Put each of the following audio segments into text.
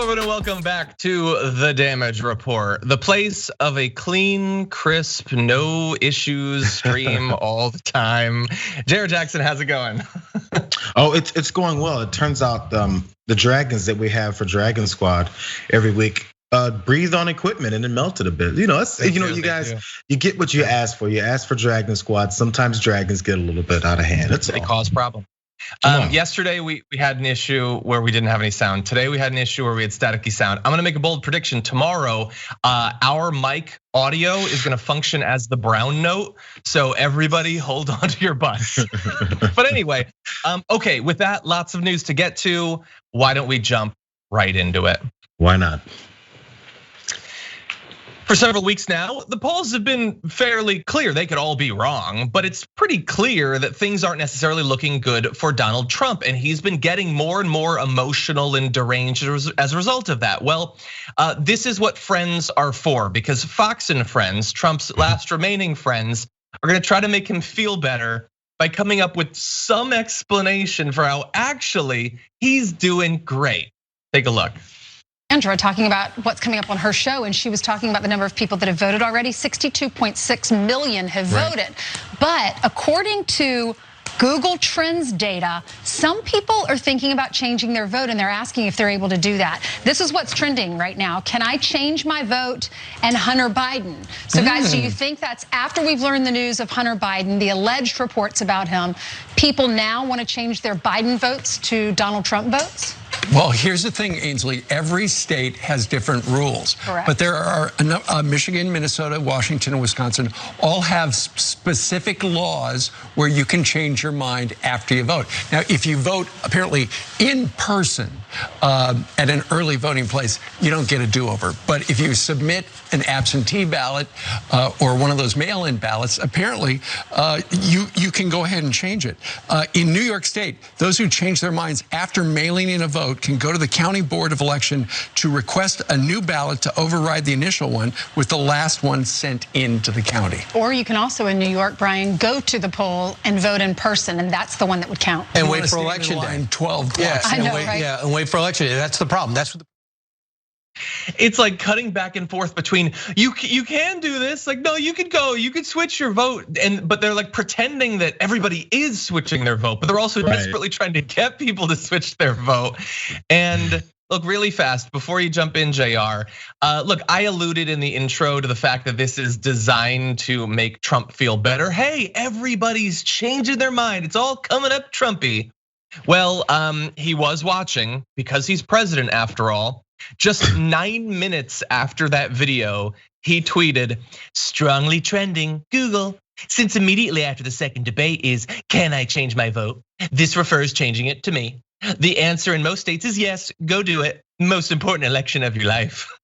everyone, and welcome back to The Damage Report, the place of a clean, crisp, no issues stream all the time. Jayar Jackson, how's it going? Oh, it's going well. It turns out the dragons that we have for Dragon Squad every week breathed on equipment and it melted a bit. You guys, you get what you ask for. You ask for Dragon Squad. Sometimes dragons get a little bit out of hand. They cause problems. Yesterday we had an issue where we didn't have any sound. Today we had an issue where we had staticky sound. I'm gonna make a bold prediction. Tomorrow, our mic audio is gonna function as the brown note. So everybody hold on to your butts. But anyway, okay, with that, lots of news to get to. Why don't we jump right into it? Why not? For several weeks now, the polls have been fairly clear. They could all be wrong, but it's pretty clear that things aren't necessarily looking good for Donald Trump. And he's been getting more and more emotional and deranged as a result of that. Well, this is what friends are for, because Fox and Friends, Trump's last remaining friends, are gonna try to make him feel better by coming up with some explanation for how actually he's doing great. Take a look. Andra talking about what's coming up on her show, and she was talking about the number of people that have voted already. 62.6 million have voted. But according to Google Trends data, some people are thinking about changing their vote, and they're asking if they're able to do that. This is what's trending right now. Can I change my vote and Hunter Biden? So guys, do you think that's after we've learned the news of Hunter Biden, the alleged reports about him, people now want to change their Biden votes to Donald Trump votes? Well, here's the thing, Ainsley. Every state has different rules. Correct. But there are Michigan, Minnesota, Washington, and Wisconsin all have specific laws where you can change your mind after you vote. Now, if you vote apparently in person at an early voting place, you don't get a do-over. But if you submit an absentee ballot or one of those mail-in ballots, apparently you can go ahead and change it. In New York State, those who change their minds after mailing in a vote can go to the county board of election to request a new ballot to override the initial one with the last one sent into the county. Or you can also in New York, Brian, go to the poll and vote in person, and that's the one that would count. And wait for election day. 12 blocks. I know, right? Yeah, and wait for election day. That's the problem. That's what It's like cutting back and forth between you can do this, like no, you could go, you could switch your vote, but they're like pretending that everybody is switching their vote, but they're also desperately trying to get people to switch their vote. And look, really fast before you jump in, Jayar. Look, I alluded in the intro to the fact that this is designed to make Trump feel better. Hey, everybody's changing their mind. It's all coming up Trumpy. Well, he was watching because he's president after all. Just 9 minutes after that video, he tweeted, strongly trending, Google, since immediately after the second debate is, can I change my vote? This refers changing it to me. The answer in most states is yes, go do it. Most important election of your life.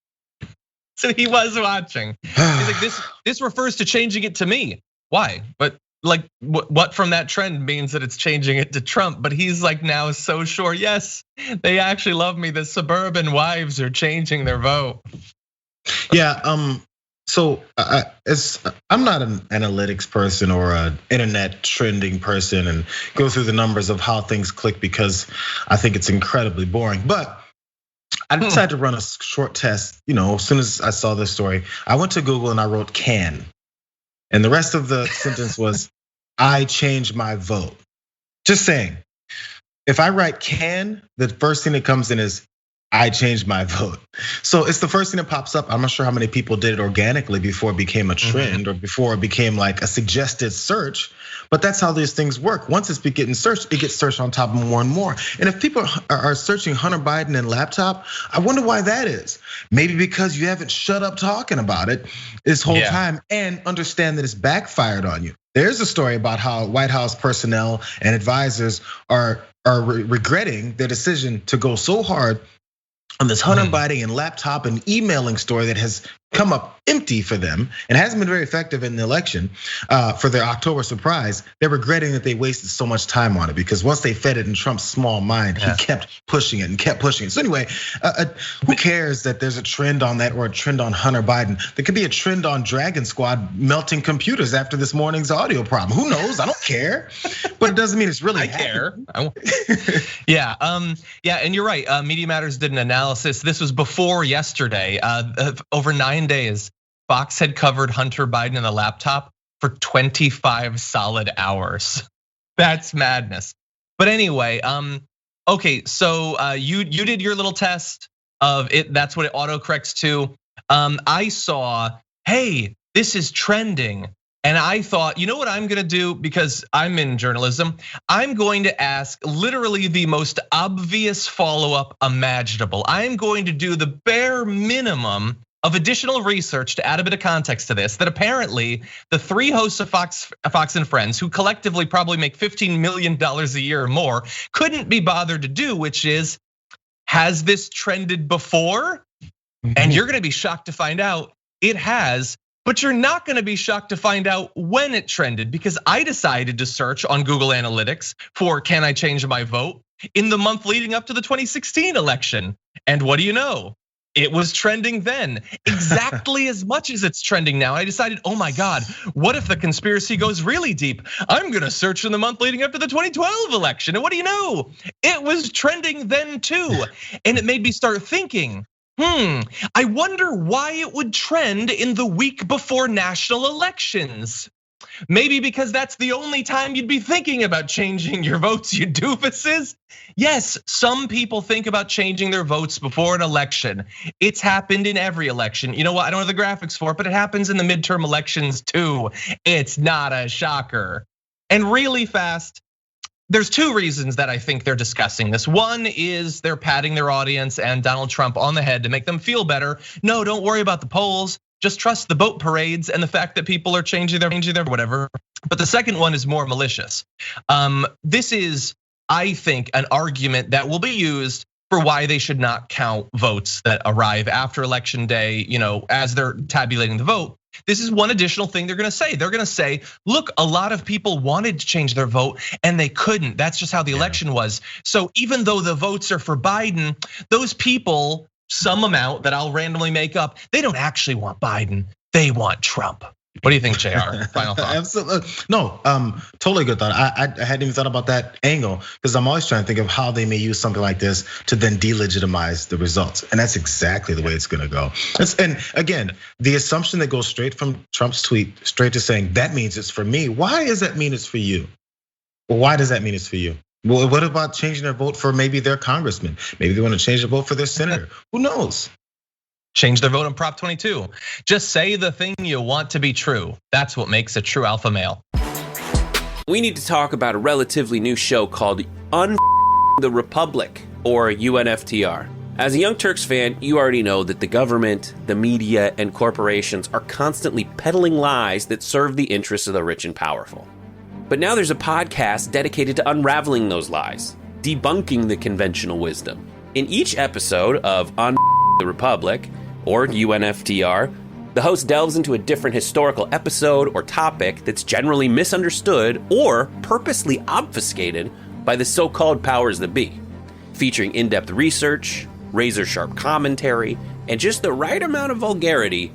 So he was watching. He's like, this refers to changing it to me. Why? But like what from that trend means that it's changing it to Trump, but he's like now so sure, yes, they actually love me. The suburban wives are changing their vote. Yeah, so I'm not an analytics person or an internet trending person and go through the numbers of how things click because I think it's incredibly boring. But I decided to run a short test, as soon as I saw this story. I went to Google and I wrote can. And the rest of the sentence was, I changed my vote. Just saying, if I write can, the first thing that comes in is, I changed my vote. So it's the first thing that pops up. I'm not sure how many people did it organically before it became a trend or before it became like a suggested search, but that's how these things work. Once it's getting searched, it gets searched on top of more and more. And if people are searching Hunter Biden and laptop, I wonder why that is. Maybe because you haven't shut up talking about it this whole time and understand that it's backfired on you. There's a story about how White House personnel and advisors are regretting their decision to go so hard on this Hunter Biden and laptop and emailing story that has come up empty for them and hasn't been very effective in the election for their October surprise, they're regretting that they wasted so much time on it, because once they fed it in Trump's small mind, he kept pushing it and kept pushing it. So anyway, who cares that there's a trend on that or a trend on Hunter Biden? There could be a trend on Dragon Squad melting computers after this morning's audio problem. Who knows? I don't care, but it doesn't mean it's really. I care. Yeah, and you're right. Media Matters did an analysis. This was before yesterday. Over 9 days, Fox had covered Hunter Biden and the laptop for 25 solid hours. That's madness. But anyway, okay, so you did your little test of it. That's what it autocorrects to. I saw, hey, this is trending. And I thought, you know what I'm gonna do, because I'm in journalism, I'm going to ask literally the most obvious follow-up imaginable. I'm going to do the bare minimum of additional research to add a bit of context to this, that apparently the three hosts of Fox and Friends, who collectively probably make $15 million a year or more, couldn't be bothered to do, which is, has this trended before? And you're gonna be shocked to find out it has. But you're not gonna be shocked to find out when it trended, because I decided to search on Google Analytics for can I change my vote in the month leading up to the 2016 election. And what do you know? It was trending then, exactly as much as it's trending now. I decided, oh my God, what if the conspiracy goes really deep? I'm gonna search in the month leading up to the 2012 election. And what do you know? It was trending then too. And it made me start thinking, I wonder why it would trend in the week before national elections. Maybe because that's the only time you'd be thinking about changing your votes, you doofuses. Yes, some people think about changing their votes before an election. It's happened in every election. You know what, I don't have the graphics for it, but it happens in the midterm elections too. It's not a shocker. And really fast, there's two reasons that I think they're discussing this. One is they're patting their audience and Donald Trump on the head to make them feel better. No, don't worry about the polls. Just trust the boat parades and the fact that people are changing their whatever. But the second one is more malicious. This is, I think, an argument that will be used for why they should not count votes that arrive after election day, as they're tabulating the vote. This is one additional thing they're gonna say. They're gonna say, look, a lot of people wanted to change their vote and they couldn't. That's just how the election was. So even though the votes are for Biden, those people, some amount that I'll randomly make up, they don't actually want Biden, they want Trump. What do you think, Jayar? Final thought. Absolutely. No, totally good thought. I hadn't even thought about that angle, because I'm always trying to think of how they may use something like this to then delegitimize the results. And that's exactly the way it's gonna go. And again, the assumption that goes straight from Trump's tweet, straight to saying, that means it's for me. Why does that mean it's for you? Well, why does that mean it's for you? Well, what about changing their vote for maybe their congressman? Maybe they want to change their vote for their senator. Who knows? Change their vote on Prop 22. Just say the thing you want to be true. That's what makes a true alpha male. We need to talk about a relatively new show called the Republic, or UNFTR. As a Young Turks fan, you already know that the government, the media, and corporations are constantly peddling lies that serve the interests of the rich and powerful. But now there's a podcast dedicated to unraveling those lies, debunking the conventional wisdom. In each episode of the Republic, or UNFTR, the host delves into a different historical episode or topic that's generally misunderstood or purposely obfuscated by the so-called powers that be, featuring in-depth research, razor-sharp commentary, and just the right amount of vulgarity.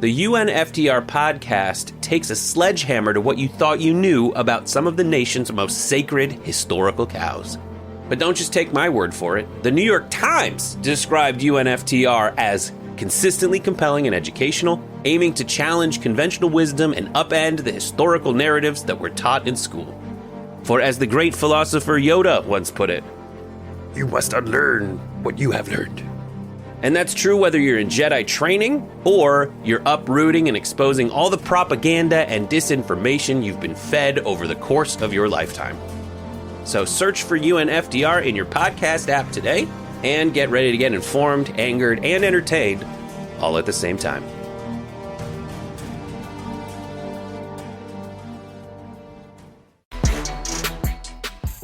The UNFTR podcast takes a sledgehammer to what you thought you knew about some of the nation's most sacred historical cows. But don't just take my word for it. The New York Times described UNFTR as consistently compelling and educational, aiming to challenge conventional wisdom and upend the historical narratives that were taught in school. For as the great philosopher Yoda once put it, you must unlearn what you have learned. And that's true whether you're in Jedi training or you're uprooting and exposing all the propaganda and disinformation you've been fed over the course of your lifetime. So search for UNFTR in your podcast app today and get ready to get informed, angered, and entertained all at the same time.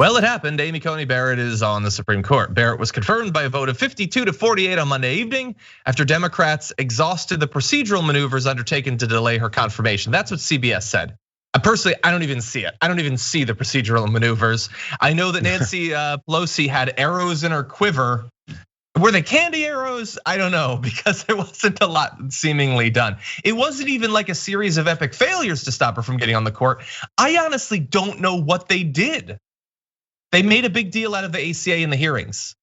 Well, it happened. Amy Coney Barrett is on the Supreme Court. Barrett was confirmed by a vote of 52-48 on Monday evening after Democrats exhausted the procedural maneuvers undertaken to delay her confirmation. That's what CBS said. Personally, I don't even see it. I don't even see the procedural maneuvers. I know that Nancy Pelosi had arrows in her quiver. Were they candy arrows? I don't know, because there wasn't a lot seemingly done. It wasn't even like a series of epic failures to stop her from getting on the court. I honestly don't know what they did. They made a big deal out of the ACA in the hearings.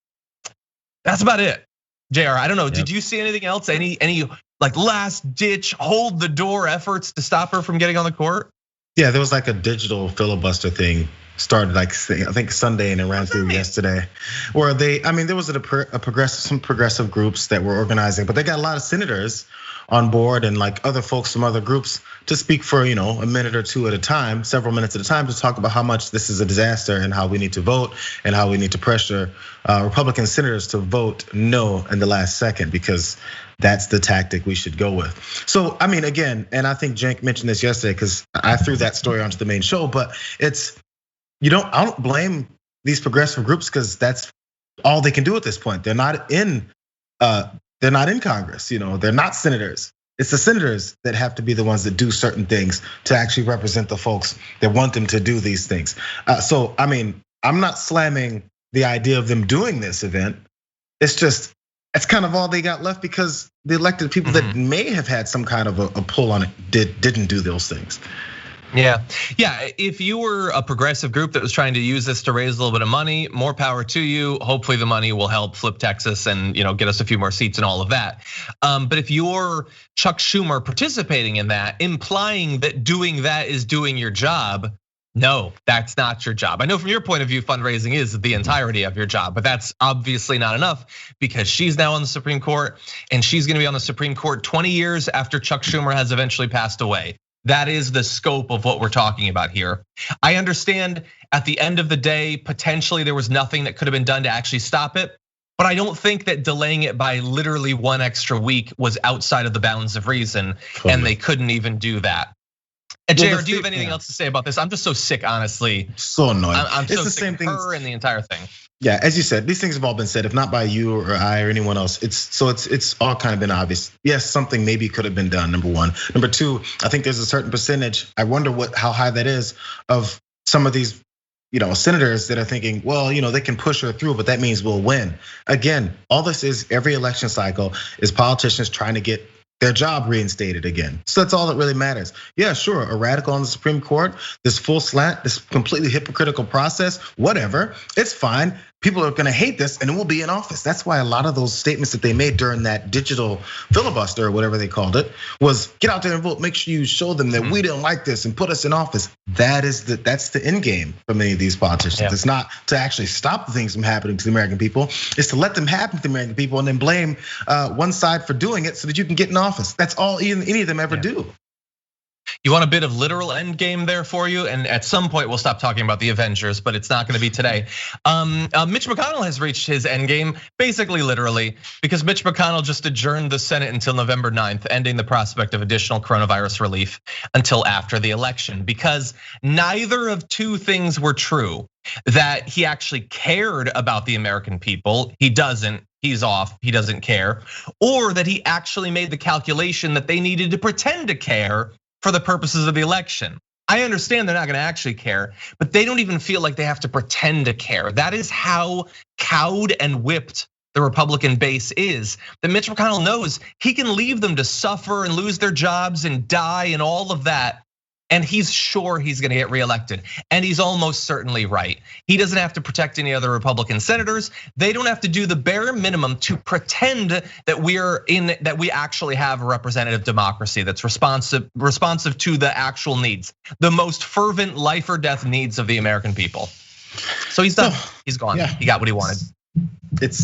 That's about it. Jayar, I don't know. Yep. Did you see anything else? Any like last ditch, hold the door efforts to stop her from getting on the court? Yeah, there was like a digital filibuster thing started like I think Sunday and it ran through yesterday, where there was some progressive groups that were organizing, but they got a lot of senators on board and like other folks from other groups to speak for a minute or two at a time, several minutes at a time, to talk about how much this is a disaster and how we need to vote and how we need to pressure Republican senators to vote no in the last second, because that's the tactic we should go with. So, again, and I think Cenk mentioned this yesterday because I threw that story onto the main show, but I don't blame these progressive groups because that's all they can do at this point. They're not in Congress, they're not senators. It's the senators that have to be the ones that do certain things to actually represent the folks that want them to do these things. So, I'm not slamming the idea of them doing this event. It's kind of all they got left because the elected people that may have had some kind of a pull on it didn't do those things. Yeah. If you were a progressive group that was trying to use this to raise a little bit of money, more power to you. Hopefully the money will help flip Texas and get us a few more seats and all of that. But if you're Chuck Schumer participating in that, implying that doing that is doing your job, no, that's not your job. I know from your point of view, fundraising is the entirety of your job, but that's obviously not enough because she's now on the Supreme Court and she's gonna be on the Supreme Court 20 years after Chuck Schumer has eventually passed away. That is the scope of what we're talking about here. I understand at the end of the day, potentially there was nothing that could have been done to actually stop it, but I don't think that delaying it by literally one extra week was outside of the bounds of reason, and they couldn't even do that. Jayar, do you have anything else to say about this? I'm just so sick, honestly. So annoying. I'm so sick of her and the entire thing. Yeah, as you said, these things have all been said, if not by you or I or anyone else. It's all kind of been obvious. Yes, something maybe could have been done, number one. Number two, I think there's a certain percentage, I wonder how high that is, of some of these senators that are thinking, well, they can push her through, but that means we'll win. Again, all this is every election cycle is politicians trying to get their job reinstated again. So that's all that really matters. Yeah, sure, a radical on the Supreme Court, this full slant, this completely hypocritical process, whatever, it's fine. People are gonna hate this and it will be in office. That's why a lot of those statements that they made during that digital filibuster or whatever they called it was get out there and vote, make sure you show them that we didn't like this and put us in office. That's the end game for many of these politicians. Yeah. It's not to actually stop the things from happening to the American people, it's to let them happen to the American people and then blame one side for doing it so that you can get in office. That's all any of them ever do. You want a bit of literal end game there for you, and at some point we'll stop talking about the Avengers, but it's not going to be today. Mitch McConnell has reached his end game, basically literally, because Mitch McConnell just adjourned the Senate until November 9th, ending the prospect of additional coronavirus relief until after the election, because neither of two things were true. That he actually cared about the American people, he doesn't. He's off, he doesn't care, or that he actually made the calculation that they needed to pretend to care for the purposes of the election. I understand they're not gonna actually care, but they don't even feel like they have to pretend to care. That is how cowed and whipped the Republican base is. That Mitch McConnell knows he can leave them to suffer and lose their jobs and die and all of that. And he's sure he's gonna get reelected. And he's almost certainly right. He doesn't have to protect any other Republican senators. They don't have to do the bare minimum to pretend that we actually have a representative democracy that's responsive to the actual needs, the most fervent life or death needs of the American people. So he's done, he's gone, he got what he wanted.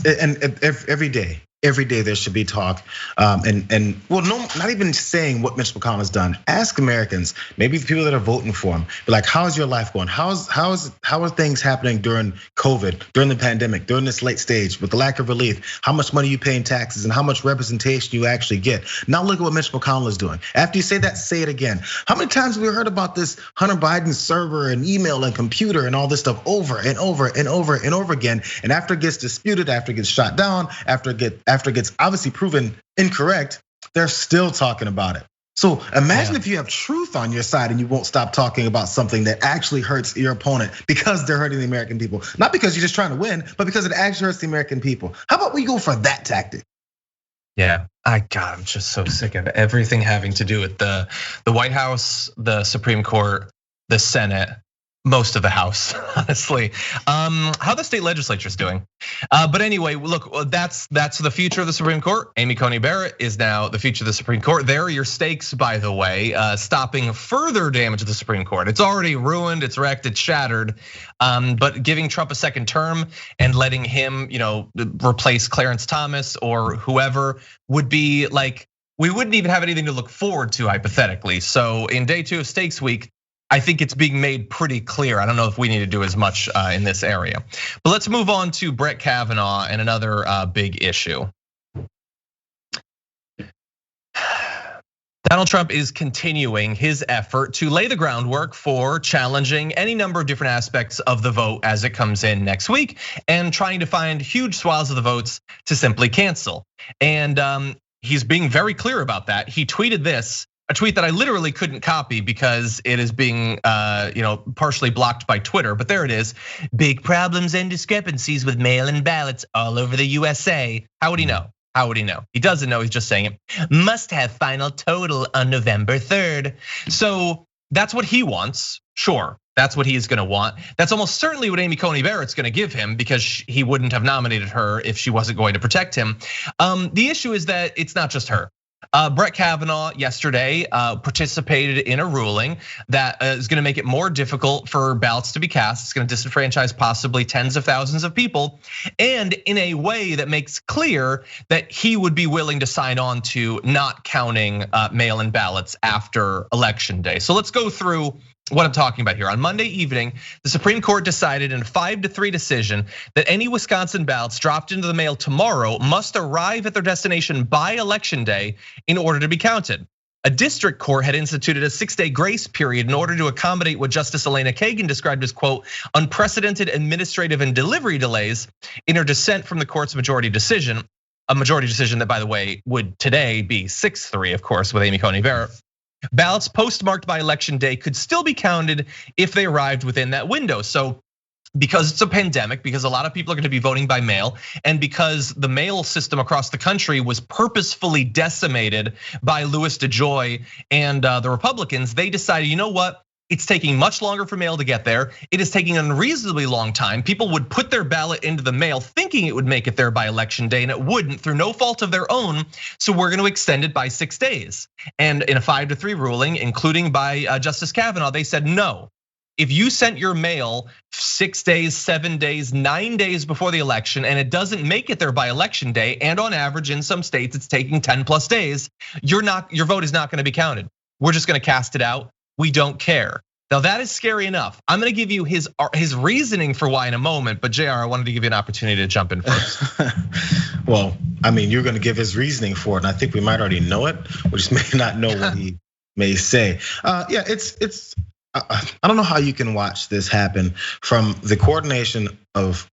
And every day, every day there should be talk. And well, no, not even saying what Mitch McConnell has done. Ask Americans, maybe the people that are voting for him, be like, how's your life going? How are things happening during COVID, during the pandemic, during this late stage with the lack of relief? How much money you pay in taxes and how much representation you actually get? Now look at what Mitch McConnell is doing. After you say that, say it again. How many times have we heard about this Hunter Biden server and email and computer and all this stuff over and over and over and over again? And after it gets disputed, after it gets shot down, after it gets obviously proven incorrect, they're still talking about it. So imagine if you have truth on your side and you won't stop talking about something that actually hurts your opponent because they're hurting the American people. Not because you're just trying to win, but because it actually hurts the American people. How about we go for that tactic? Yeah, I'm just so sick of everything having to do with the White House, the Supreme Court, the Senate, most of the House, honestly. How the state legislature is doing. But anyway, look, that's the future of the Supreme Court. Amy Coney Barrett is now the future of the Supreme Court. There are your stakes, by the way, stopping further damage to the Supreme Court. It's already ruined, it's wrecked, it's shattered. But giving Trump a second term and letting him, replace Clarence Thomas or whoever would be like, we wouldn't even have anything to look forward to, hypothetically. So in day 2 of stakes week, I think it's being made pretty clear. I don't know if we need to do as much in this area. But let's move on to Brett Kavanaugh and another big issue. Donald Trump is continuing his effort to lay the groundwork for challenging any number of different aspects of the vote as it comes in next week and trying to find huge swaths of the votes to simply cancel. And he's being very clear about that. He tweeted this. A tweet that I literally couldn't copy because it is being partially blocked by Twitter, but there it is. Big problems and discrepancies with mail-in ballots all over the USA. How would he know? How would he know? He doesn't know, he's just saying it. Must have final total on November 3rd. So that's what he wants, sure. That's what he's gonna want. That's almost certainly what Amy Coney Barrett's gonna give him because he wouldn't have nominated her if she wasn't going to protect him. The issue is that it's not just her. Brett Kavanaugh yesterday participated in a ruling that is going to make it more difficult for ballots to be cast. It's going to disenfranchise possibly tens of thousands of people, and in a way that makes clear that he would be willing to sign on to not counting mail-in ballots after Election Day. So let's go through what I'm talking about here. On Monday evening, the Supreme Court decided in a 5-3 decision that any Wisconsin ballots dropped into the mail tomorrow must arrive at their destination by Election Day in order to be counted. A district court had instituted a 6-day grace period in order to accommodate what Justice Elena Kagan described as, quote, unprecedented administrative and delivery delays in her dissent from the court's majority decision. A majority decision that, by the way, would today be 6-3, of course, with Amy Coney Barrett. Ballots postmarked by Election Day could still be counted if they arrived within that window. So because it's a pandemic, because a lot of people are gonna be voting by mail, and because the mail system across the country was purposefully decimated by Louis DeJoy and the Republicans, they decided, you know what? It's taking much longer for mail to get there. It is taking an unreasonably long time. People would put their ballot into the mail thinking it would make it there by Election Day, and it wouldn't through no fault of their own. So we're gonna extend it by 6 days. And in a 5-3 ruling, including by Justice Kavanaugh, they said no. If you sent your mail 6 days, 7 days, 9 days before the election, and it doesn't make it there by Election Day, and on average in some states it's taking 10+ days, your vote is not gonna be counted. We're just gonna cast it out. We don't care. Now that is scary enough. I'm gonna give you his reasoning for why in a moment, but Jayar, I wanted to give you an opportunity to jump in first. Well, I mean, you're gonna give his reasoning for it, and I think we might already know it. We just may not know what he may say. Yeah, it's. I don't know how you can watch this happen from the coordination of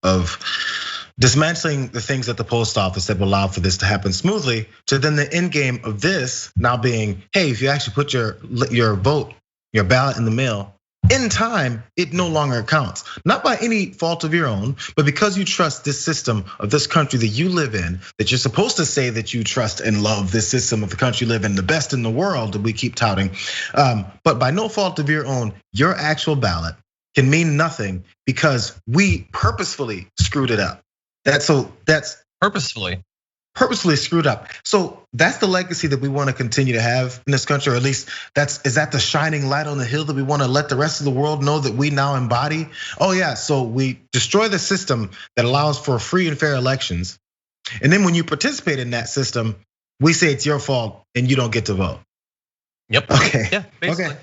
dismantling the things at the post office that will allow for this to happen smoothly, to then the end game of this now being, hey, if you actually put your vote, your ballot in the mail in time, it no longer counts. Not by any fault of your own, but because you trust this system of this country that you live in, that you're supposed to say that you trust and love this system of the country you live in, the best in the world that we keep touting. But by no fault of your own, your actual ballot can mean nothing because we purposefully screwed it up. That's purposefully screwed up. So that's the legacy that we want to continue to have in this country, or at least is that the shining light on the hill that we want to let the rest of the world know that we now embody? Oh yeah, so we destroy the system that allows for free and fair elections. And then when you participate in that system, we say it's your fault and you don't get to vote. Yep. Okay. Yeah, basically. Okay.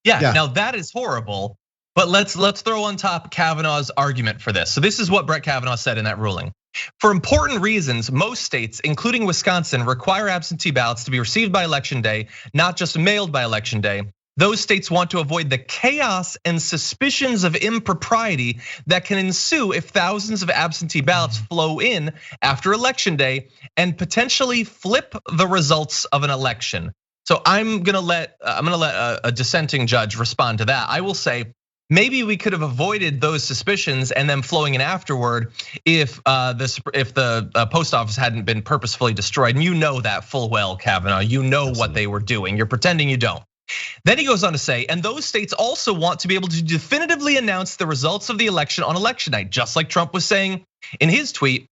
Yeah, now that is horrible, but let's throw on top Kavanaugh's argument for this. So this is what Brett Kavanaugh said in that ruling. For important reasons, most states, including Wisconsin, require absentee ballots to be received by election day, not just mailed by election day. Those states want to avoid the chaos and suspicions of impropriety that can ensue if thousands of absentee ballots flow in after election day and potentially flip the results of an election. So I'm gonna let a dissenting judge respond to that. I will say maybe we could have avoided those suspicions and them flowing in afterward if the post office hadn't been purposefully destroyed. And you know that full well, Kavanaugh. You know Absolutely. What they were doing. You're pretending you don't. Then he goes on to say, and those states also want to be able to definitively announce the results of the election on election night, just like Trump was saying in his tweet,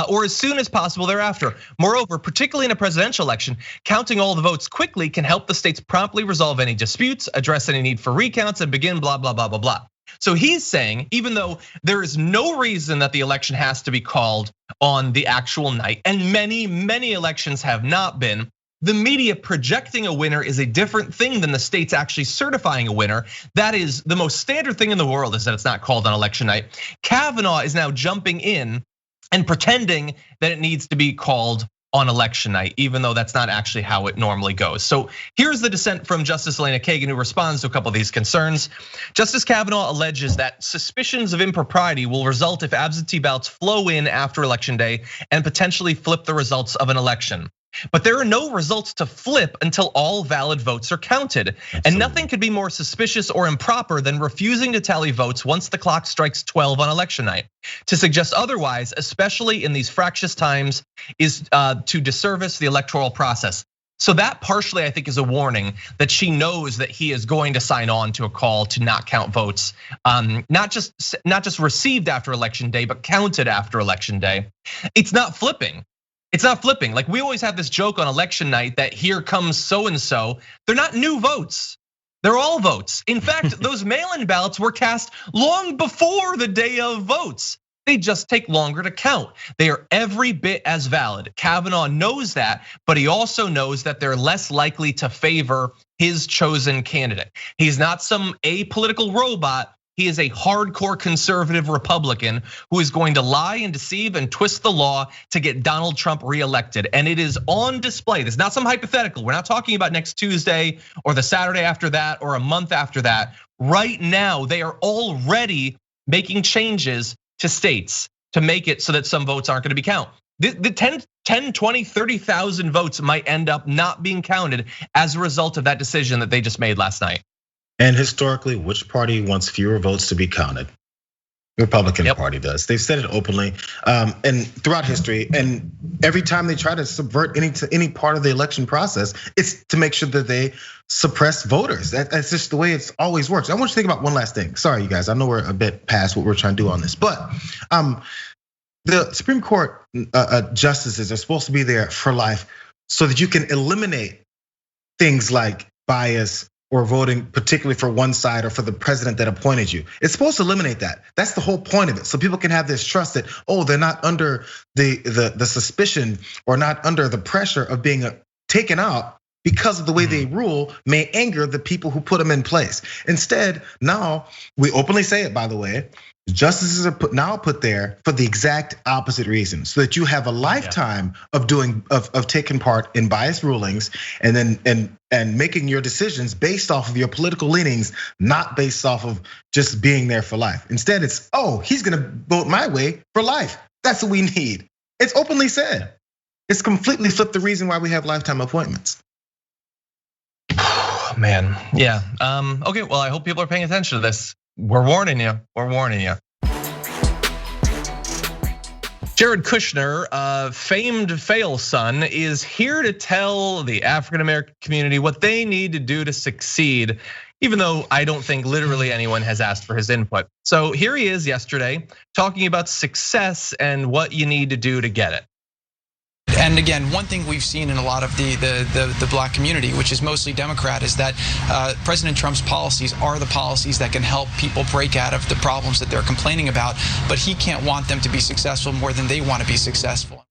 or as soon as possible thereafter. Moreover, particularly in a presidential election, counting all the votes quickly can help the states promptly resolve any disputes, address any need for recounts, and begin blah, blah, blah, blah, blah. So he's saying, even though there is no reason that the election has to be called on the actual night, and many, many elections have not been, the media projecting a winner is a different thing than the states actually certifying a winner. That is the most standard thing in the world, is that it's not called on election night. Kavanaugh is now jumping in and pretending that it needs to be called on election night, even though that's not actually how it normally goes. So here's the dissent from Justice Elena Kagan, who responds to a couple of these concerns. Justice Kavanaugh alleges that suspicions of impropriety will result if absentee ballots flow in after election day and potentially flip the results of an election. But there are no results to flip until all valid votes are counted. Absolutely. And nothing could be more suspicious or improper than refusing to tally votes once the clock strikes 12 on election night. To suggest otherwise, especially in these fractious times, is to disservice the electoral process. So that partially, I think, is a warning that she knows that he is going to sign on to a call to not count votes, not just received after election day, but counted after election day. It's not flipping. It's not flipping. Like we always have this joke on election night that here comes so-and-so. They're not new votes. They're all votes. In fact, those mail-in ballots were cast long before the day of votes. They just take longer to count. They are every bit as valid. Kavanaugh knows that, but he also knows that they're less likely to favor his chosen candidate. He's not some apolitical robot. He is a hardcore conservative Republican who is going to lie and deceive and twist the law to get Donald Trump reelected. And it is on display. This is not some hypothetical. We're not talking about next Tuesday or the Saturday after that or a month after that. Right now, they are already making changes to states to make it so that some votes aren't going to be counted. The 10, 20, 30,000 votes might end up not being counted as a result of that decision that they just made last night. And historically, which party wants fewer votes to be counted? The Republican Party does. They've said it openly, and throughout history. And every time they try to subvert any part of the election process, it's to make sure that they suppress voters. That's just the way it's always works. I want you to think about one last thing. Sorry, you guys. I know we're a bit past what we're trying to do on this, but the Supreme Court justices are supposed to be there for life, so that you can eliminate things like bias or voting particularly for one side or for the president that appointed you. It's supposed to eliminate that. That's the whole point of it. So people can have this trust that, they're not under the suspicion or not under the pressure of being taken out because of the way they rule may anger the people who put them in place. Instead, now we openly say it, by the way, justices are now put there for the exact opposite reason, so that you have a lifetime of taking part in biased rulings and making your decisions based off of your political leanings, not based off of just being there for life. Instead, it's he's gonna vote my way for life. That's what we need. It's openly said. It's completely flipped the reason why we have lifetime appointments. Man, yeah. Okay, well, I hope people are paying attention to this. We're warning you. We're warning you. Jared Kushner, famed fail son, is here to tell the African-American community what they need to do to succeed, even though I don't think literally anyone has asked for his input. So here he is yesterday talking about success and what you need to do to get it. And again, one thing we've seen in a lot of the black community, which is mostly Democrat, is that President Trump's policies are the policies that can help people break out of the problems that they're complaining about, but he can't want them to be successful more than they want to be successful.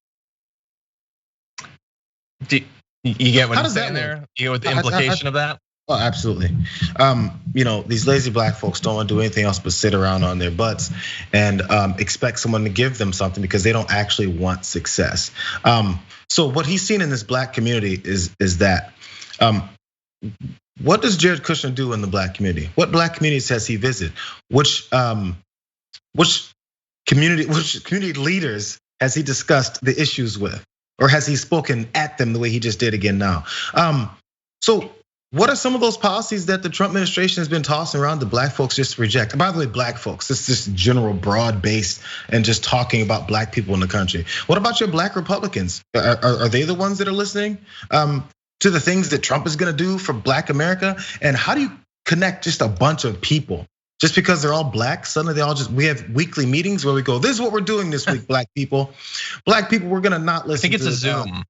You get what I'm saying there? You get what the implication of that? Oh, absolutely. These lazy black folks don't want to do anything else but sit around on their butts and expect someone to give them something because they don't actually want success. So what he's seen in this black community is that, what does Jared Kushner do in the black community? What black communities has he visited? Which community leaders has he discussed the issues with? Or has he spoken at them the way he just did again now? So what are some of those policies that the Trump administration has been tossing around the black folks just reject? And by the way, black folks, this is just general broad based and just talking about black people in the country. What about your black Republicans? Are they the ones that are listening to the things that Trump is gonna do for black America? And how do you connect just a bunch of people? Just because they're all black, suddenly we have weekly meetings where we go, this is what we're doing this week, black people. Black people, we're gonna not listen to I think it's a Zoom.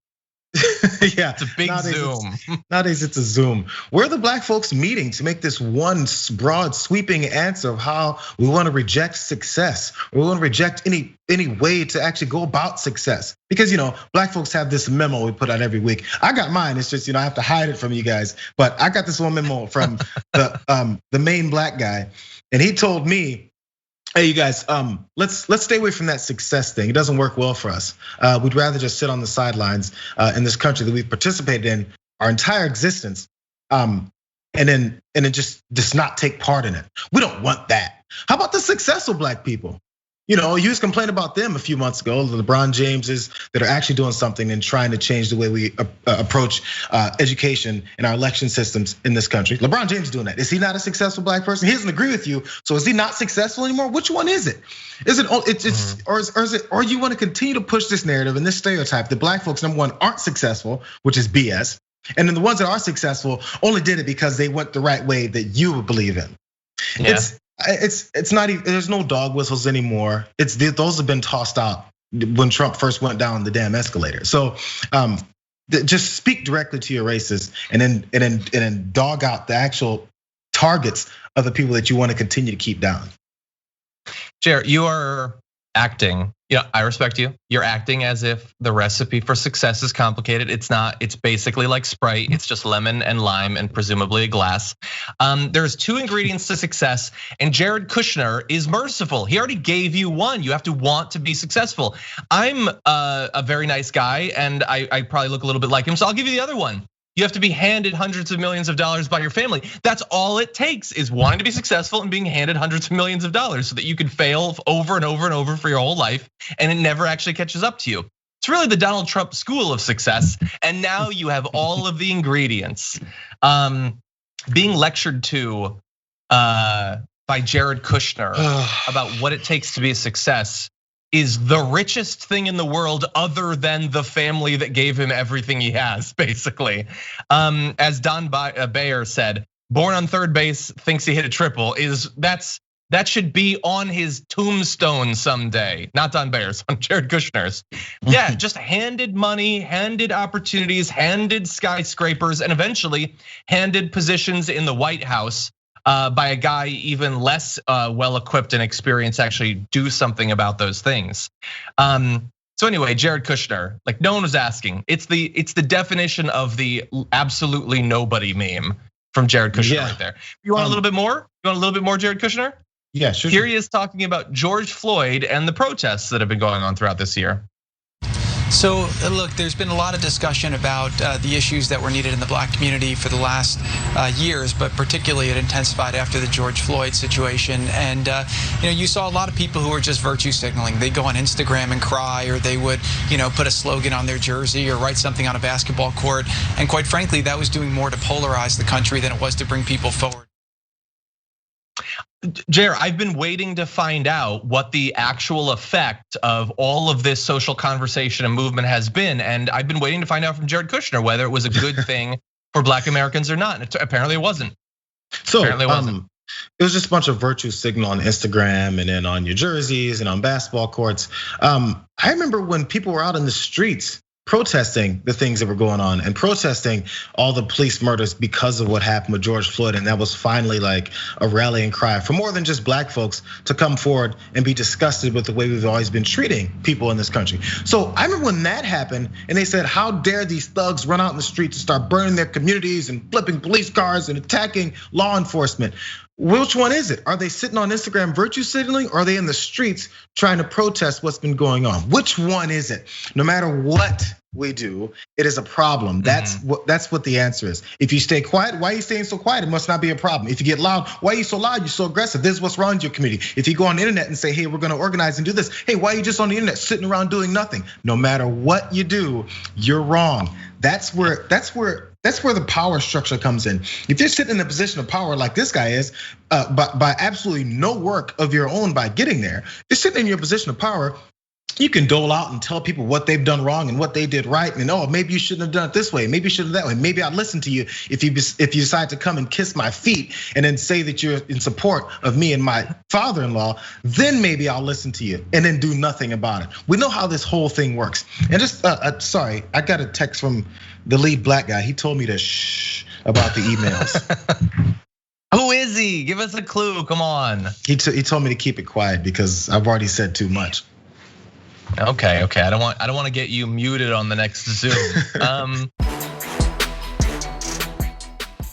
Yeah, it's a big Zoom. Nowadays it's a Zoom. Where are the black folks meeting to make this one broad sweeping answer of how we want to reject success? Or we want to reject any way to actually go about success? Because black folks have this memo we put out every week. I got mine. It's just I have to hide it from you guys. But I got this one memo from the main black guy, and he told me, hey, you guys, let's stay away from that success thing. It doesn't work well for us. We'd rather just sit on the sidelines in this country that we've participated in our entire existence, and then just not take part in it. We don't want that. How about the successful black people? You was complaining about them a few months ago, the LeBron Jameses that are actually doing something and trying to change the way we approach education and our election systems in this country. LeBron James is doing that. Is he not a successful black person? He doesn't agree with you. So is he not successful anymore? Which one is it? Is it or you want to continue to push this narrative and this stereotype that black folks, number one, aren't successful, which is BS. And then the ones that are successful only did it because they went the right way that you would believe in. Yeah. It's not even, there's no dog whistles anymore. Those have been tossed out when Trump first went down the damn escalator. So just speak directly to your racists and then dog out the actual targets of the people that you want to continue to keep down. Jayar, you are acting. I respect you. You're acting as if the recipe for success is complicated. It's not. It's basically like Sprite. It's just lemon and lime and presumably a glass. There's 2 ingredients to success, and Jared Kushner is merciful. He already gave you one. You have to want to be successful. I'm a very nice guy, and I probably look a little bit like him, so I'll give you the other one. You have to be handed hundreds of millions of dollars by your family. That's all it takes, is wanting to be successful and being handed hundreds of millions of dollars so that you can fail over and over and over for your whole life and it never actually catches up to you. It's really the Donald Trump school of success. And now you have all of the ingredients. Being lectured to by Jared Kushner about what it takes to be a success is the richest thing in the world other than the family that gave him everything he has, basically. As Don Bayer said, born on third base, thinks he hit a triple, that should be on his tombstone someday. Not Don Bayer's, on Jared Kushner's. Yeah, just handed money, handed opportunities, handed skyscrapers, and eventually handed positions in the White House by a guy even less well-equipped and experienced to actually do something about those things. So anyway, Jared Kushner, like no one was asking. It's the definition of the absolutely nobody meme from Jared Kushner right there. You want a little bit more? You want a little bit more Jared Kushner? Yeah, sure. Here he is talking about George Floyd and the protests that have been going on throughout this year. So look, there's been a lot of discussion about the issues that were needed in the black community for the last years, but particularly it intensified after the George Floyd situation. And you saw a lot of people who were just virtue signaling. They'd go on Instagram and cry, or they would put a slogan on their jersey or write something on a basketball court. And quite frankly, that was doing more to polarize the country than it was to bring people forward. Jayar, I've been waiting to find out what the actual effect of all of this social conversation and movement has been. And I've been waiting to find out from Jared Kushner whether it was a good thing for black Americans or not. And apparently it wasn't. So it was just a bunch of virtue signal on Instagram and then on your jerseys and on basketball courts. I remember when people were out in the streets protesting the things that were going on and protesting all the police murders because of what happened with George Floyd. And that was finally like a rallying cry for more than just black folks to come forward and be disgusted with the way we've always been treating people in this country. So I remember when that happened and they said, how dare these thugs run out in the streets and start burning their communities and flipping police cars and attacking law enforcement. Which one is it? Are they sitting on Instagram virtue signaling, or are they in the streets trying to protest what's been going on? Which one is it? No matter what we do, it is a problem. That's what the answer is. If you stay quiet, why are you staying so quiet? It must not be a problem. If you get loud, why are you so loud? You're so aggressive. This is what's wrong with your community. If you go on the internet and say, hey, we're gonna organize and do this. Hey, why are you just on the internet sitting around doing nothing? No matter what you do, you're wrong. That's where the power structure comes in. If you're sitting in a position of power like this guy is, by absolutely no work of your own by getting there, you're sitting in your position of power. You can dole out and tell people what they've done wrong and what they did right, and maybe you shouldn't have done it this way, maybe you should have that way. Maybe I'll listen to you if you decide to come and kiss my feet and then say that you're in support of me and my father-in-law. Then maybe I'll listen to you and then do nothing about it. We know how this whole thing works. And just sorry, I got a text from the lead black guy. He told me to shh about the emails. Who is he? Give us a clue. Come on. He told me to keep it quiet because I've already said too much. Okay. I don't want to get you muted on the next Zoom.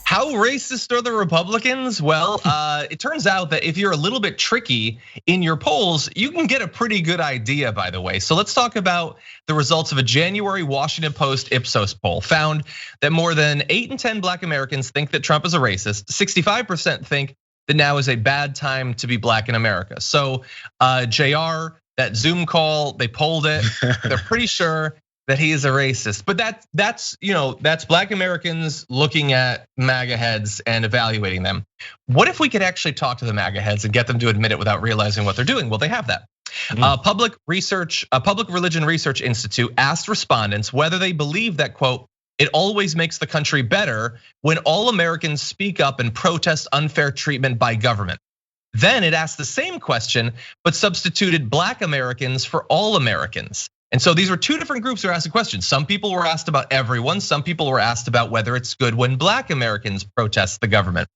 How racist are the Republicans? Well, it turns out that if you're a little bit tricky in your polls, you can get a pretty good idea, by the way. So let's talk about the results of a January Washington Post Ipsos poll. Found that more than 8 in 10 black Americans think that Trump is a racist. 65% think that now is a bad time to be black in America. So Jayar, that Zoom call, they polled it. They're pretty sure that he is a racist. But that's black Americans looking at MAGA heads and evaluating them. What if we could actually talk to the MAGA heads and get them to admit it without realizing what they're doing? Well, they have that. Public Religion Research Institute asked respondents whether they believe that, quote, it always makes the country better when all Americans speak up and protest unfair treatment by government. Then it asked the same question, but substituted black Americans for all Americans. And so these were two different groups who were asked the question. Some people were asked about everyone. Some people were asked about whether it's good when black Americans protest the government.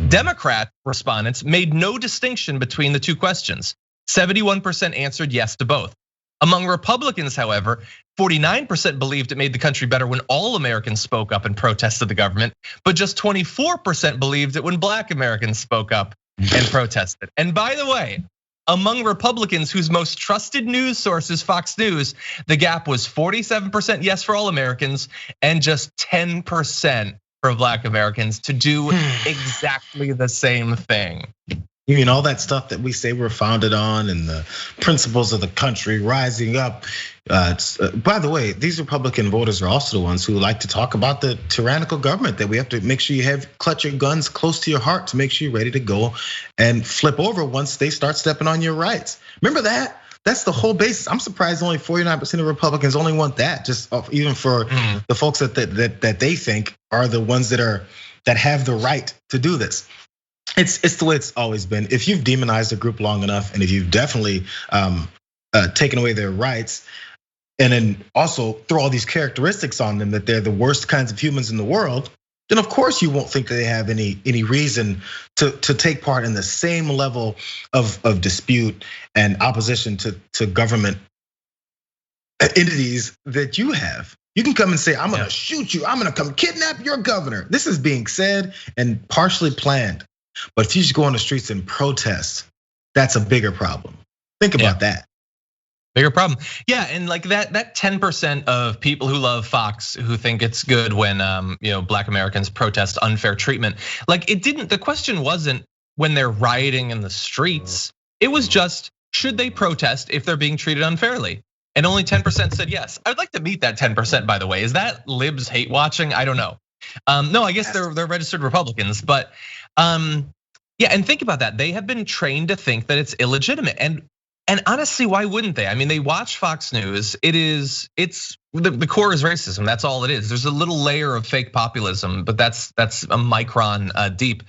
Democrat respondents made no distinction between the two questions. 71% answered yes to both. Among Republicans, however, 49% believed it made the country better when all Americans spoke up and protested the government, but just 24% believed it when black Americans spoke up and protested. And by the way, among Republicans whose most trusted news source is Fox News, the gap was 47% yes for all Americans and just 10% for black Americans to do exactly the same thing. You mean all that stuff that we say we're founded on and the principles of the country rising up. By the way, these Republican voters are also the ones who like to talk about the tyrannical government, that we have to make sure you clutch your guns close to your heart to make sure you're ready to go and flip over once they start stepping on your rights. Remember that? That's the whole basis. I'm surprised only 49% of Republicans only want that, just even for the folks that they think are the ones that have the right to do this. It's the way it's always been. If you've demonized a group long enough, and if you've definitely taken away their rights, and then also throw all these characteristics on them that they're the worst kinds of humans in the world, then of course you won't think that they have any reason to take part in the same level of dispute and opposition to government entities that you have. You can come and say, I'm gonna shoot you, I'm gonna come kidnap your governor. This is being said and partially planned. But if you just go on the streets and protest, that's a bigger problem. Think about that. Bigger problem. Yeah, and like that 10% of people who love Fox who think it's good when black Americans protest unfair treatment. Like the question wasn't when they're rioting in the streets. It was just, should they protest if they're being treated unfairly? And only 10% said yes. I would like to meet that 10%, by the way. Is that libs hate watching? I don't know. No, I guess they're registered Republicans, but yeah, and think about that. They have been trained to think that it's illegitimate. And honestly, why wouldn't they? I mean, they watch Fox News. It's the core is racism. That's all it is. There's a little layer of fake populism, but that's a micron deep.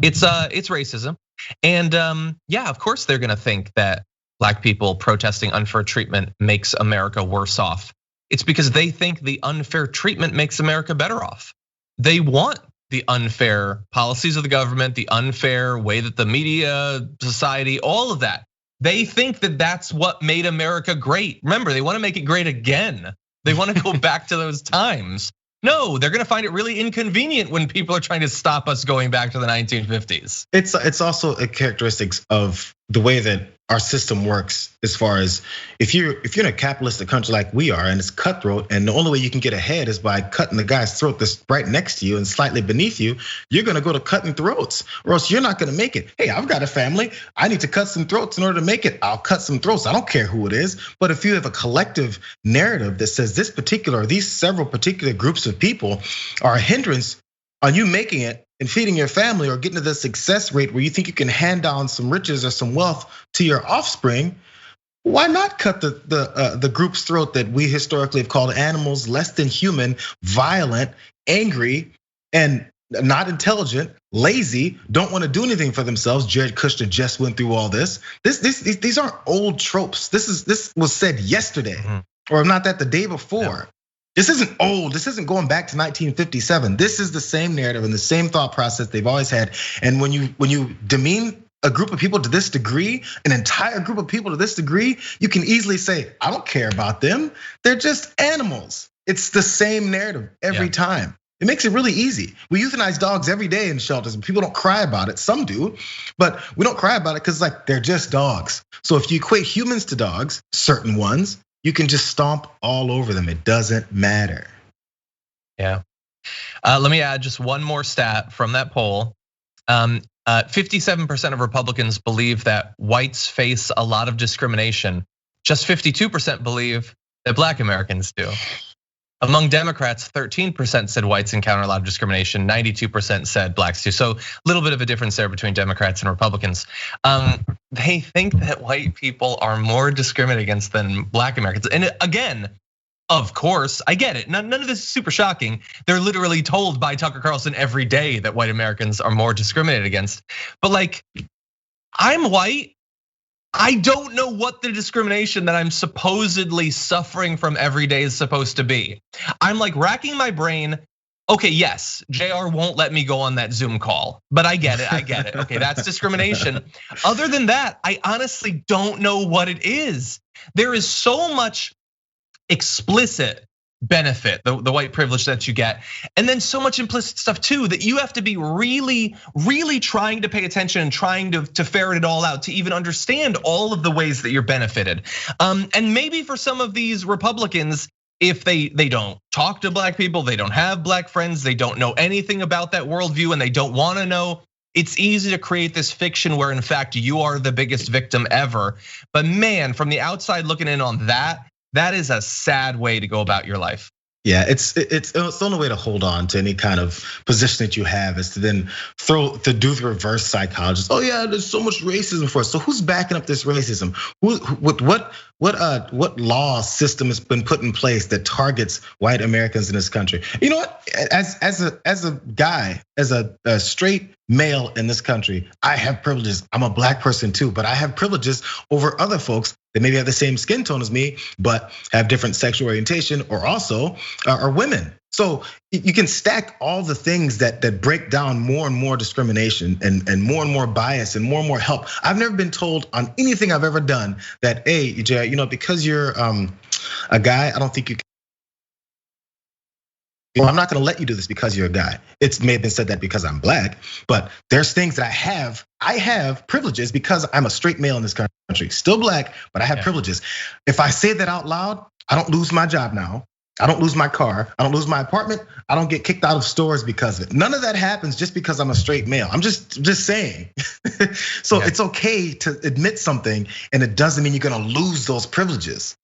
It's racism. And yeah, of course they're gonna think that black people protesting unfair treatment makes America worse off. It's because they think the unfair treatment makes America better off. They want the unfair policies of the government, the unfair way that the media, society, all of that. They think that that's what made America great. Remember, they want to make it great again. They want to go back to those times. No, they're gonna find it really inconvenient when people are trying to stop us going back to the 1950s. It's also a characteristic of the way that our system works, as far as if you're in a capitalistic country like we are, and it's cutthroat, and the only way you can get ahead is by cutting the guy's throat that's right next to you and slightly beneath you, you're gonna go to cutting throats, or else you're not gonna make it. Hey, I've got a family, I need to cut some throats in order to make it. I'll cut some throats, I don't care who it is. But if you have a collective narrative that says these several particular groups of people are a hindrance on you making it and feeding your family, or getting to the success rate where you think you can hand down some riches or some wealth to your offspring, why not cut the group's throat that we historically have called animals, less than human, violent, angry, and not intelligent, lazy, don't want to do anything for themselves? Jared Kushner just went through all this. These aren't old tropes. This was said yesterday, or if not that, the day before. Yeah. This isn't old, this isn't going back to 1957. This is the same narrative and the same thought process they've always had. And when you demean a group of people to this degree, an entire group of people to this degree, you can easily say, I don't care about them. They're just animals. It's the same narrative every time. It makes it really easy. We euthanize dogs every day in shelters and people don't cry about it. Some do, but we don't cry about it because they're just dogs. So if you equate humans to dogs, certain ones, you can just stomp all over them. It doesn't matter. Yeah. Let me add just one more stat from that poll. 57% of Republicans believe that whites face a lot of discrimination. Just 52% believe that Black Americans do. Among Democrats, 13% said whites encounter a lot of discrimination, 92% said blacks do. So a little bit of a difference there between Democrats and Republicans. They think that white people are more discriminated against than Black Americans. And again, of course, I get it. None of this is super shocking. They're literally told by Tucker Carlson every day that white Americans are more discriminated against. But I'm white. I don't know what the discrimination that I'm supposedly suffering from every day is supposed to be. I'm racking my brain. Okay, yes, Jayar won't let me go on that Zoom call, but I get it. Okay, that's discrimination. Other than that, I honestly don't know what it is. There is so much explicit benefit, the white privilege that you get, and then so much implicit stuff too that you have to be really, really trying to pay attention and trying to ferret it all out to even understand all of the ways that you're benefited. And maybe for some of these Republicans, if they don't talk to Black people, they don't have Black friends, they don't know anything about that worldview, and they don't want to know, it's easy to create this fiction where in fact you are the biggest victim ever. But man, from the outside looking in on that is a sad way to go about your life. Yeah, it's the only way to hold on to any kind of position that you have is to then do the reverse psychologist. Oh yeah, there's so much racism for us. So who's backing up this racism? What law system has been put in place that targets white Americans in this country? You know what? As a guy, as a straight male in this country, I have privileges. I'm a Black person too, but I have privileges over other folks that maybe have the same skin tone as me, but have different sexual orientation, or also are women. So you can stack all the things that break down more and more discrimination and more bias and more help. I've never been told on anything I've ever done that, hey, Jay, because you're a guy, I don't think you can. Well, I'm not gonna let you do this because you're a guy. It may have been said that because I'm Black, but there's things that I have privileges because I'm a straight male in this country. Still Black, but I have privileges. If I say that out loud, I don't lose my job now. I don't lose my car, I don't lose my apartment, I don't get kicked out of stores because of it. None of that happens just because I'm a straight male. I'm just saying. So it's okay to admit something, and it doesn't mean you're gonna lose those privileges.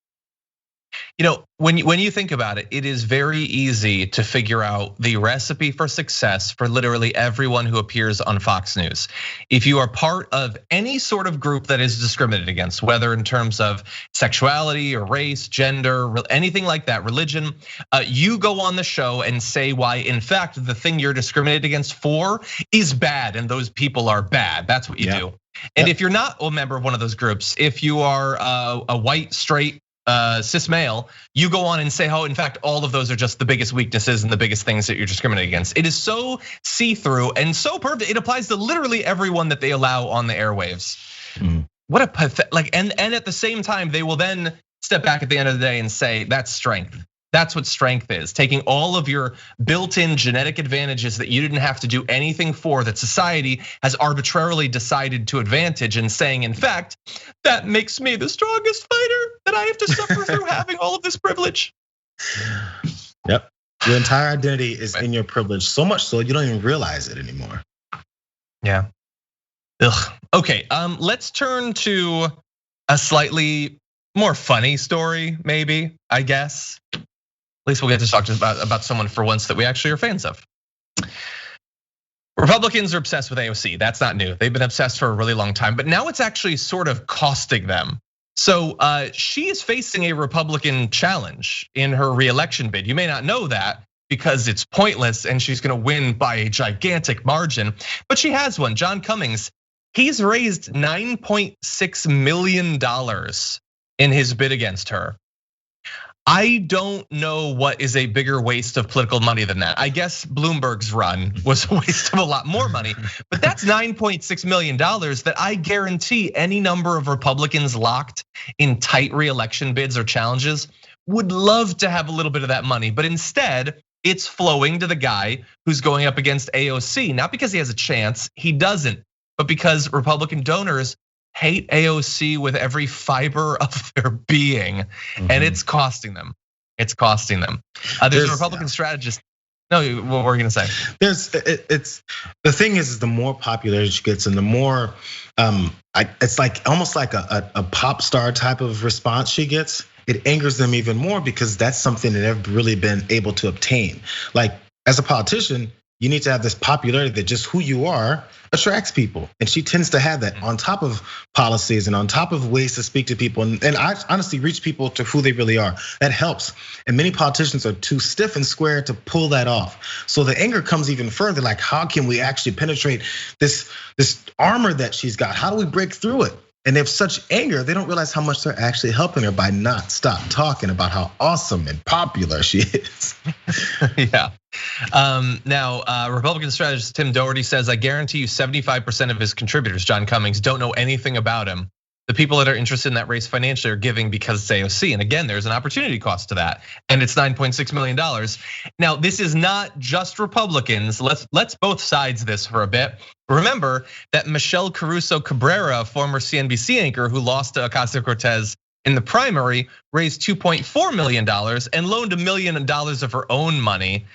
When you think about it, it is very easy to figure out the recipe for success for literally everyone who appears on Fox News. If you are part of any sort of group that is discriminated against, whether in terms of sexuality or race, gender, anything like that, religion, you go on the show and say why, in fact, the thing you're discriminated against for is bad and those people are bad. That's what you do. And if you're not a member of one of those groups, if you are a white, straight, cis male, you go on and say, oh, in fact, all of those are just the biggest weaknesses and the biggest things that you're discriminating against. It is so see-through and so perfect. It applies to literally everyone that they allow on the airwaves. What a pathetic, and at the same time, they will then step back at the end of the day and say, that's strength. That's what strength is, taking all of your built-in genetic advantages that you didn't have to do anything for, that society has arbitrarily decided to advantage, and saying, in fact, that makes me the strongest fighter, that I have to suffer through having all of this privilege. Yep, your entire identity is in your privilege, so much so you don't even realize it anymore. Yeah. Ugh. Okay, let's turn to a slightly more funny story, maybe, I guess. At least we'll get to talk about someone for once that we actually are fans of. Republicans are obsessed with AOC. That's not new. They've been obsessed for a really long time, but now it's actually sort of costing them. So she is facing a Republican challenge in her reelection bid. You may not know that because it's pointless and she's gonna win by a gigantic margin, but she has one. John Cummings, he's raised $9.6 million in his bid against her. I don't know what is a bigger waste of political money than that. I guess Bloomberg's run was a waste of a lot more money, but that's $9.6 million that I guarantee any number of Republicans locked in tight reelection bids or challenges would love to have a little bit of that money, but instead it's flowing to the guy who's going up against AOC, not because he has a chance, he doesn't, but because Republican donors hate AOC with every fiber of their being, and it's costing them. It's costing them. There's a Republican strategist. No, what were you gonna say? It's the thing is the more popular she gets, and the more it's like almost like a pop star type of response she gets. It angers them even more because that's something that they've really been able to obtain. Like as a politician, you need to have this popularity that just who you are attracts people. And she tends to have that on top of policies and on top of ways to speak to people. And I honestly reach people to who they really are. That helps. And many politicians are too stiff and square to pull that off. So the anger comes even further, like how can we actually penetrate this armor that she's got? How do we break through it? And they have such anger, they don't realize how much they're actually helping her by not stop talking about how awesome and popular she is. Yeah. Now, Republican strategist Tim Doherty says, I guarantee you 75% of his contributors, John Cummings, don't know anything about him. The people that are interested in that race financially are giving because it's AOC. And again, there's an opportunity cost to that. And it's $9.6 million. Now, this is not just Republicans. Let's both sides this for a bit. Remember that Michelle Caruso Cabrera, former CNBC anchor who lost to Ocasio-Cortez in the primary, raised $2.4 million and loaned $1 million of her own money.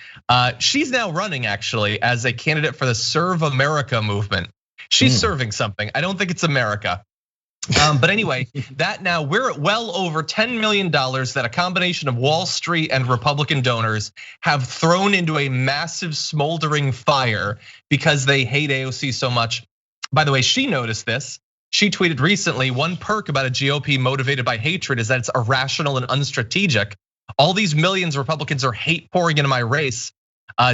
She's now running actually as a candidate for the Serve America movement. She's serving something. I don't think it's America. But anyway, that now we're at well over $10 million that a combination of Wall Street and Republican donors have thrown into a massive smoldering fire because they hate AOC so much. By the way, she noticed this. She tweeted recently, one perk about a GOP motivated by hatred is that it's irrational and unstrategic. All these millions of Republicans are hate pouring into my race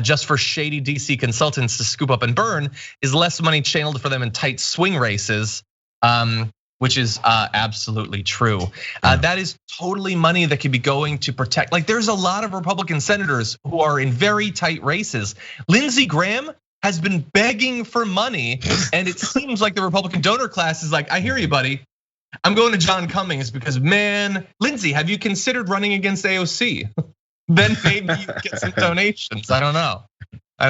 just for shady DC consultants to scoop up and burn is less money channeled for them in tight swing races. Which is absolutely true. That is totally money that could be going to protect. Like there's a lot of Republican senators who are in very tight races. Lindsey Graham has been begging for money, and it seems like the Republican donor class is like, I hear you, buddy. I'm going to John Cummings because man, Lindsey, have you considered running against AOC? Then maybe you get some donations. I don't know. I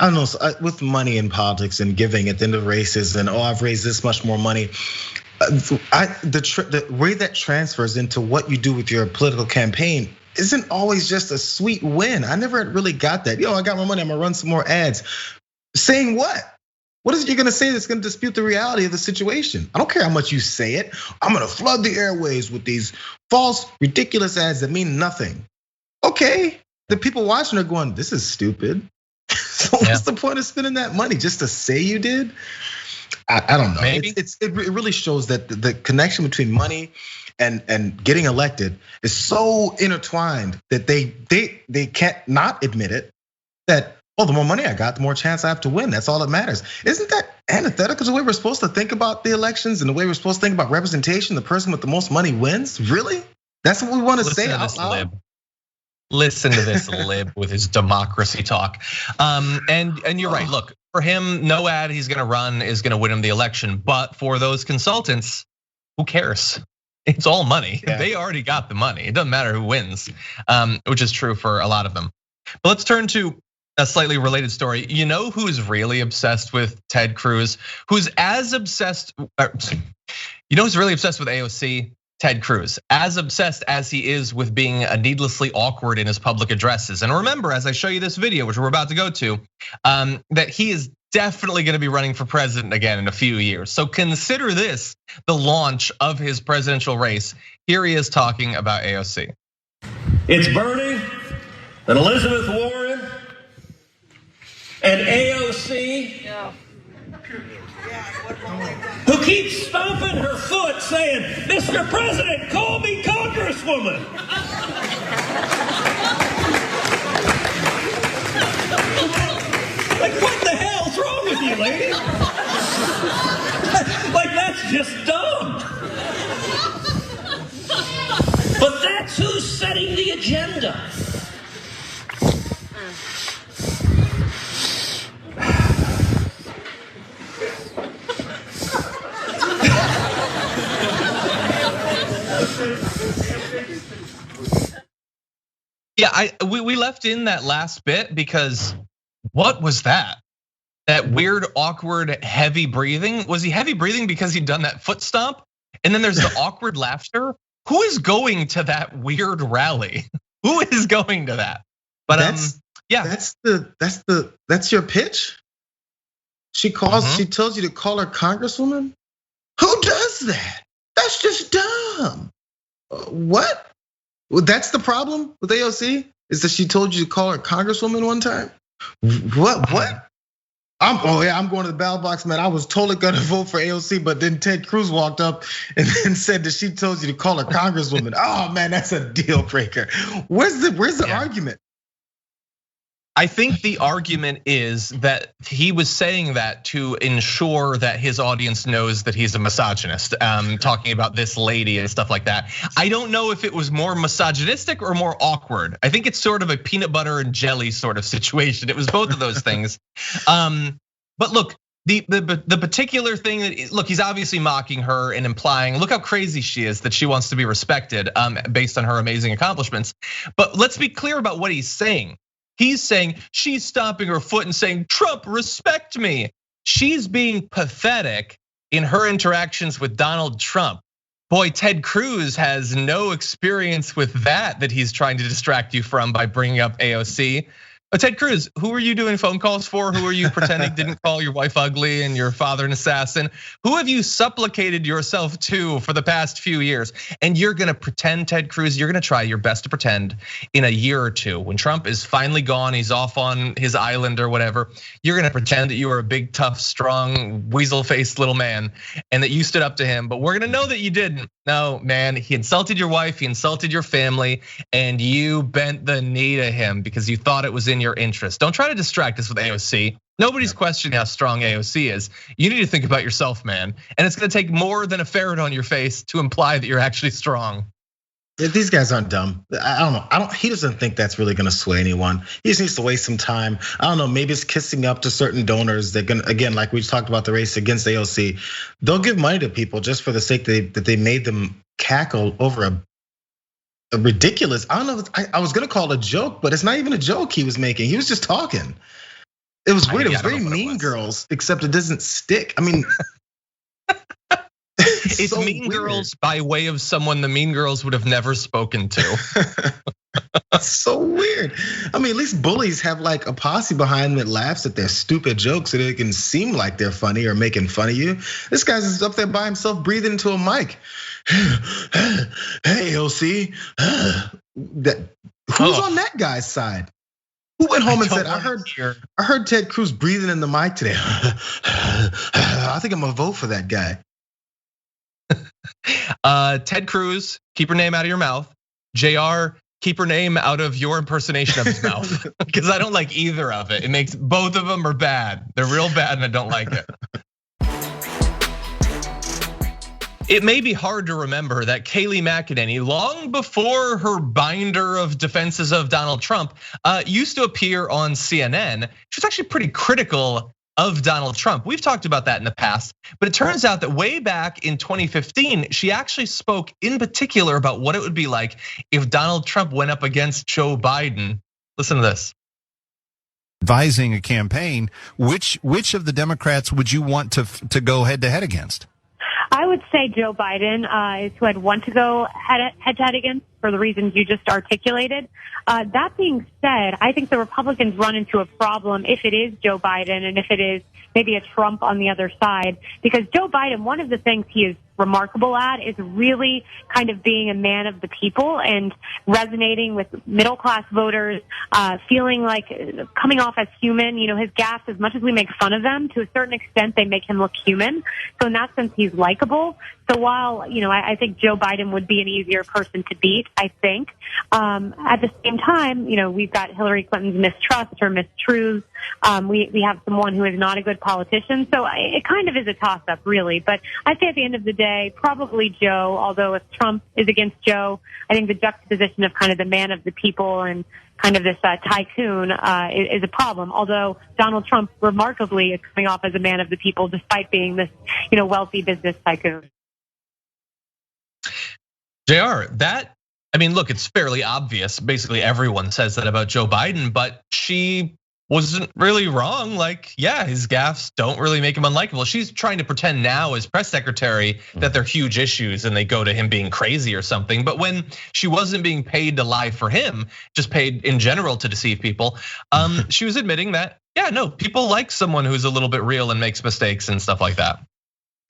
don't know, with money in politics and giving at the end of races and I've raised this much more money. The way that transfers into what you do with your political campaign isn't always just a sweet win. I never really got that. I got more money, I'm gonna run some more ads. Saying what? What is it you're gonna say that's gonna dispute the reality of the situation? I don't care how much you say it. I'm gonna flood the airwaves with these false, ridiculous ads that mean nothing. Okay. The people watching are going, this is stupid. So what's the point of spending that money just to say you did? I don't know. Maybe. It really shows that the connection between money and getting elected is so intertwined that they can't not admit it. That the more money I got, the more chance I have to win. That's all that matters. Isn't that antithetical to the way we're supposed to think about the elections and the way we're supposed to think about representation? The person with the most money wins? Really? That's what we want to say out loud? Listen to this lib with his democracy talk. And you're right, look, for him, no ad he's gonna run is gonna win him the election. But for those consultants, who cares? It's all money. Yeah. They already got the money. It doesn't matter who wins, which is true for a lot of them. But let's turn to a slightly related story. You know who's really obsessed with Ted Cruz? Who's as obsessed, you know who's really obsessed with AOC? Ted Cruz, as obsessed as he is with being needlessly awkward in his public addresses. And remember, as I show you this video, which we're about to go to, that he is definitely gonna be running for president again in a few years. So consider this the launch of his presidential race. Here he is talking about AOC. It's Bernie and Elizabeth Warren and AOC. Yeah. Who keeps stomping her foot saying, "Mr. President, call me Congresswoman." Like, what the hell's wrong with you, lady? Like, that's just dumb. But that's who's setting the agenda. Yeah, we left in that last bit because what was that? That weird, awkward, heavy breathing? Was he heavy breathing because he'd done that foot stomp? And then there's the awkward laughter. Who is going to that weird rally? Who is going to that? But yeah, that's your pitch. She calls. She tells you to call her Congresswoman. Who does that? That's just dumb. What? Well, that's the problem with AOC, is that she told you to call her Congresswoman one time. What? I'm going to the ballot box, man. I was totally gonna vote for AOC, but then Ted Cruz walked up and then said that she told you to call her Congresswoman. Oh man, that's a deal breaker. Where's the argument? I think the argument is that he was saying that to ensure that his audience knows that he's a misogynist, talking about this lady and stuff like that. I don't know if it was more misogynistic or more awkward. I think it's sort of a peanut butter and jelly sort of situation. It was both of those things. But look, the particular thing that, look, he's obviously mocking her and implying, look how crazy she is, that she wants to be respected based on her amazing accomplishments. But let's be clear about what he's saying. He's saying she's stomping her foot and saying, Trump, respect me. She's being pathetic in her interactions with Donald Trump. Boy, Ted Cruz has no experience with that he's trying to distract you from by bringing up AOC. But Ted Cruz, who are you doing phone calls for? Who are you pretending didn't call your wife ugly and your father an assassin? Who have you supplicated yourself to for the past few years? And you're gonna pretend, Ted Cruz, you're gonna try your best to pretend in a year or two, when Trump is finally gone, he's off on his island or whatever, you're gonna pretend that you are a big, tough, strong, weasel-faced little man and that you stood up to him, but we're gonna know that you didn't. No, man, he insulted your wife, he insulted your family, and you bent the knee to him because you thought it was in your interest. Don't try to distract us with AOC. Nobody's questioning how strong AOC is. You need to think about yourself, man. And it's gonna take more than a ferret on your face to imply that you're actually strong. Yeah, these guys aren't dumb. I don't know. He doesn't think that's really gonna sway anyone. He just needs to waste some time. I don't know, maybe it's kissing up to certain donors that can, again, like we just talked about the race against AOC. They'll give money to people just for the sake that they made them cackle over a ridiculous, I don't know, I was gonna call it a joke, but it's not even a joke he was making. He was just talking. It was weird. It was very Mean Girls, except it doesn't stick. I mean, it's so Mean Girls by way of someone the Mean Girls would have never spoken to. That's so weird. I mean, at least bullies have like a posse behind them that laughs at their stupid jokes so they can seem like they're funny or making fun of you. This guy's just up there by himself breathing into a mic. Hey, OC. Who's on that guy's side? Who went home and said, I heard Ted Cruz breathing in the mic today. I think I'm gonna vote for that guy. Ted Cruz, keep her name out of your mouth. Jayar, keep her name out of your impersonation of his mouth. Because I don't like either of it. It makes both of them are bad. They're real bad and I don't like it. It may be hard to remember that Kayliegh McEnany, long before her binder of defenses of Donald Trump, used to appear on CNN. She was actually pretty critical of Donald Trump. We've talked about that in the past, but it turns out that way back in 2015, she actually spoke in particular about what it would be like if Donald Trump went up against Joe Biden. Listen to this. Advising a campaign, which of the Democrats would you want to go head to head against? I would say Joe Biden is who I'd want to go head to head against for the reasons you just articulated. That being said, I think the Republicans run into a problem if it is Joe Biden and if it is maybe a Trump on the other side, because Joe Biden, one of the things he is remarkable at is really kind of being a man of the people and resonating with middle class voters, feeling like coming off as human. You know, his gaffes, as much as we make fun of them, to a certain extent, they make him look human. So in that sense, he's likable. So while, you know, I think Joe Biden would be an easier person to beat, I think, at the same time, you know, we've got Hillary Clinton's mistrust or mistruths. We have someone who is not a good politician. So it kind of is a toss-up, really. But I say at the end of the day, probably Joe, although if Trump is against Joe, I think the juxtaposition of kind of the man of the people and kind of this tycoon is a problem. Although Donald Trump remarkably is coming off as a man of the people despite being this, you know, wealthy business tycoon. Jayar, I mean, look, it's fairly obvious. Basically, everyone says that about Joe Biden, but she wasn't really wrong. Like, yeah, his gaffes don't really make him unlikable. She's trying to pretend now as press secretary that they're huge issues and they go to him being crazy or something. But when she wasn't being paid to lie for him, just paid in general to deceive people, she was admitting that, yeah, no, people like someone who's a little bit real and makes mistakes and stuff like that.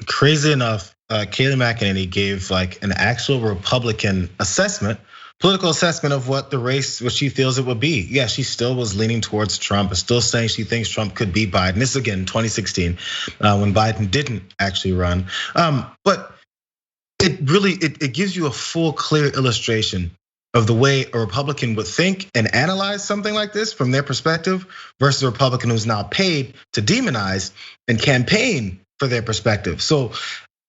Crazy enough, Kayliegh McEnany gave like an actual Republican assessment, political assessment of what the race, what she feels it would be. Yeah, she still was leaning towards Trump, is still saying she thinks Trump could beat Biden. This is again 2016, when Biden didn't actually run. But it really, it gives you a full, clear illustration of the way a Republican would think and analyze something like this from their perspective versus a Republican who's now paid to demonize and campaign for their perspective. So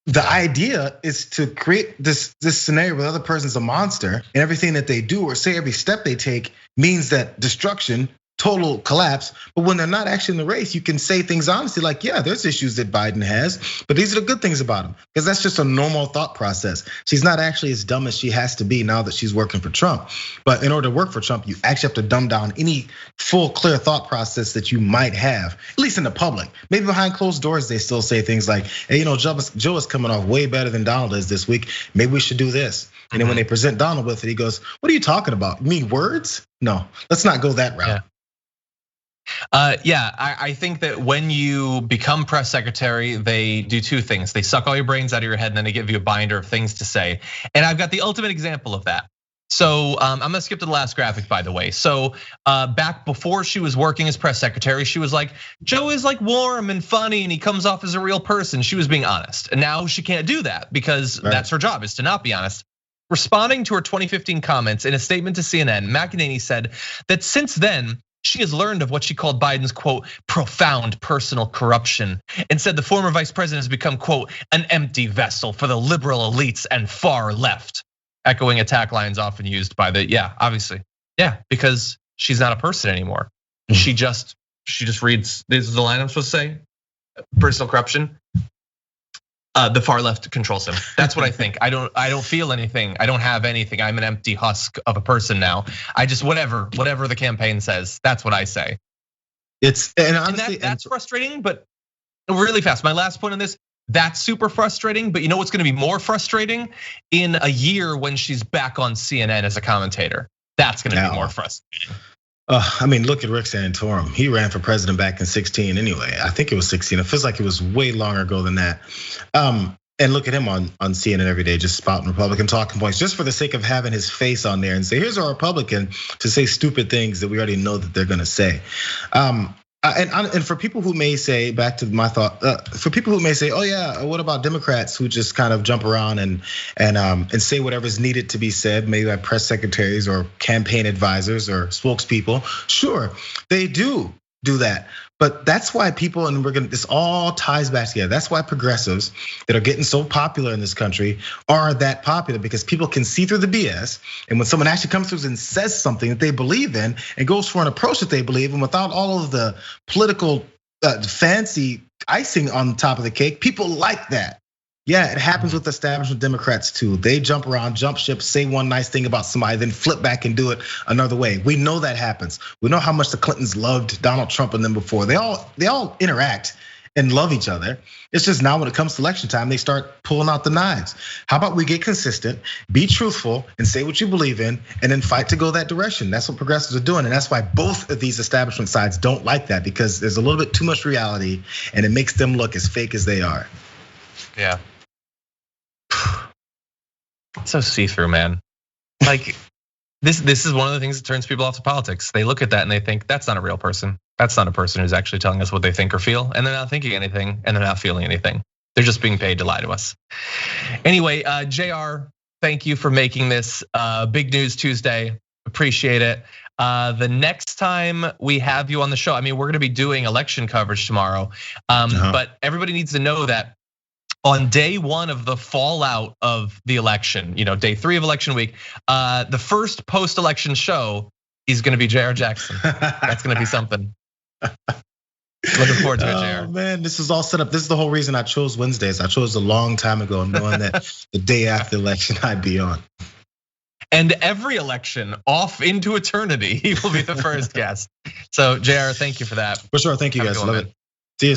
the idea is to create this scenario where the other person's a monster and everything that they do or say, every step they take means that destruction, total collapse. But when they're not actually in the race, you can say things honestly like, yeah, there's issues that Biden has, but these are the good things about him, because that's just a normal thought process. She's not actually as dumb as she has to be now that she's working for Trump. But in order to work for Trump, you actually have to dumb down any full, clear thought process that you might have, at least in the public. Maybe behind closed doors, they still say things like, hey, you know, Joe is coming off way better than Donald is this week. Maybe we should do this. And then when they present Donald with it, he goes, what are you talking about? You mean words? No, let's not go that route. Yeah. I think that when you become press secretary, they do two things. They suck all your brains out of your head and then they give you a binder of things to say. And I've got the ultimate example of that. So I'm gonna skip to the last graphic, by the way. So back before she was working as press secretary, she was like, Joe is like warm and funny and he comes off as a real person. She was being honest. And now she can't do that because that's her job, is to not be honest. Responding to her 2015 comments in a statement to CNN, McEnany said that since then, she has learned of what she called Biden's, quote, profound personal corruption, and said the former vice president has become, quote, an empty vessel for the liberal elites and far left, echoing attack lines often used by the, obviously, because she's not a person anymore. She just reads, this is the line I'm supposed to say, personal corruption. The far left controls him. That's what I think. I don't feel anything. I don't have anything. I'm an empty husk of a person now. I just whatever the campaign says. That's what I say. It's and honestly, that's frustrating. But really fast, my last point on this. That's super frustrating. But you know what's going to be more frustrating? In a year when she's back on CNN as a commentator. That's going to be more frustrating. I mean, look at Rick Santorum. He ran for president back in 16 anyway. I think it was 16. It feels like it was way longer ago than that. And look at him on CNN every day, just spouting Republican talking points, just for the sake of having his face on there and say, here's our Republican to say stupid things that we already know that they're gonna say. And for people who may say, back to my thought, for people who may say, oh yeah, what about Democrats who just kind of jump around and say whatever's needed to be said, maybe by press secretaries or campaign advisors or spokespeople? Sure, they do that. But that's why people, and this all ties back together. That's why progressives that are getting so popular in this country are that popular, because people can see through the BS. And when someone actually comes through and says something that they believe in and goes for an approach that they believe in without all of the political fancy icing on top of the cake, people like that. Yeah, it happens with establishment Democrats too. They jump around, jump ship, say one nice thing about somebody, then flip back and do it another way. We know that happens. We know how much the Clintons loved Donald Trump and them before. They all interact and love each other. It's just now when it comes to election time, they start pulling out the knives. How about we get consistent, be truthful, and say what you believe in, and then fight to go that direction? That's what progressives are doing, and that's why both of these establishment sides don't like that, because there's a little bit too much reality, and it makes them look as fake as they are. Yeah. So see-through, man. Like this is one of the things that turns people off to politics. They look at that and they think that's not a real person. That's not a person who's actually telling us what they think or feel, and they're not thinking anything, and they're not feeling anything. They're just being paid to lie to us. Anyway, Jayar, thank you for making this Big News Tuesday. Appreciate it. The next time we have you on the show, I mean, we're gonna be doing election coverage tomorrow, but everybody needs to know that on day one of the fallout of the election, day 3 of election week, the first post-election show is gonna be Jayar Jackson. That's gonna be something. Looking forward to it, Jayar. Oh man, this is all set up. This is the whole reason I chose Wednesdays. I chose a long time ago, knowing that the day after the election I'd be on. And every election off into eternity, he will be the first guest. So Jayar, thank you for that. For sure, thank you guys, love it. See you.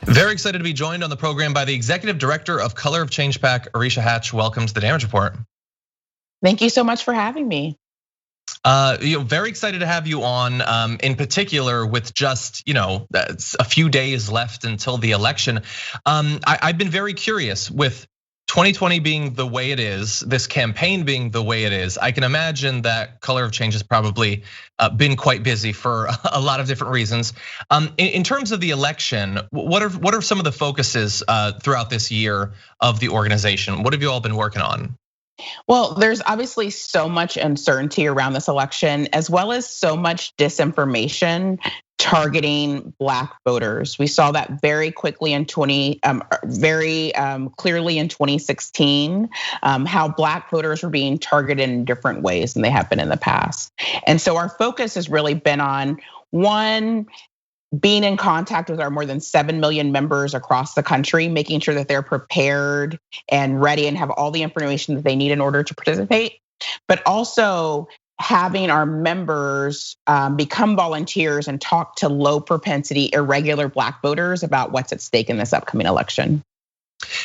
Very excited to be joined on the program by the executive director of Color of Change PAC, Arisha Hatch. Welcome to the Damage Report. Thank you so much for having me. Very excited to have you on, in particular with just a few days left until the election. I've been very curious with 2020 being the way it is, this campaign being the way it is. I can imagine that Color of Change has probably been quite busy for a lot of different reasons. In terms of the election, what are some of the focuses throughout this year of the organization? What have you all been working on? Well, there's obviously so much uncertainty around this election, as well as so much disinformation targeting Black voters. We saw that very quickly very clearly in 2016, how Black voters were being targeted in different ways than they have been in the past. And so our focus has really been on, one, being in contact with our more than 7 million members across the country, making sure that they're prepared and ready and have all the information that they need in order to participate, but also having our members become volunteers and talk to low propensity, irregular Black voters about what's at stake in this upcoming election.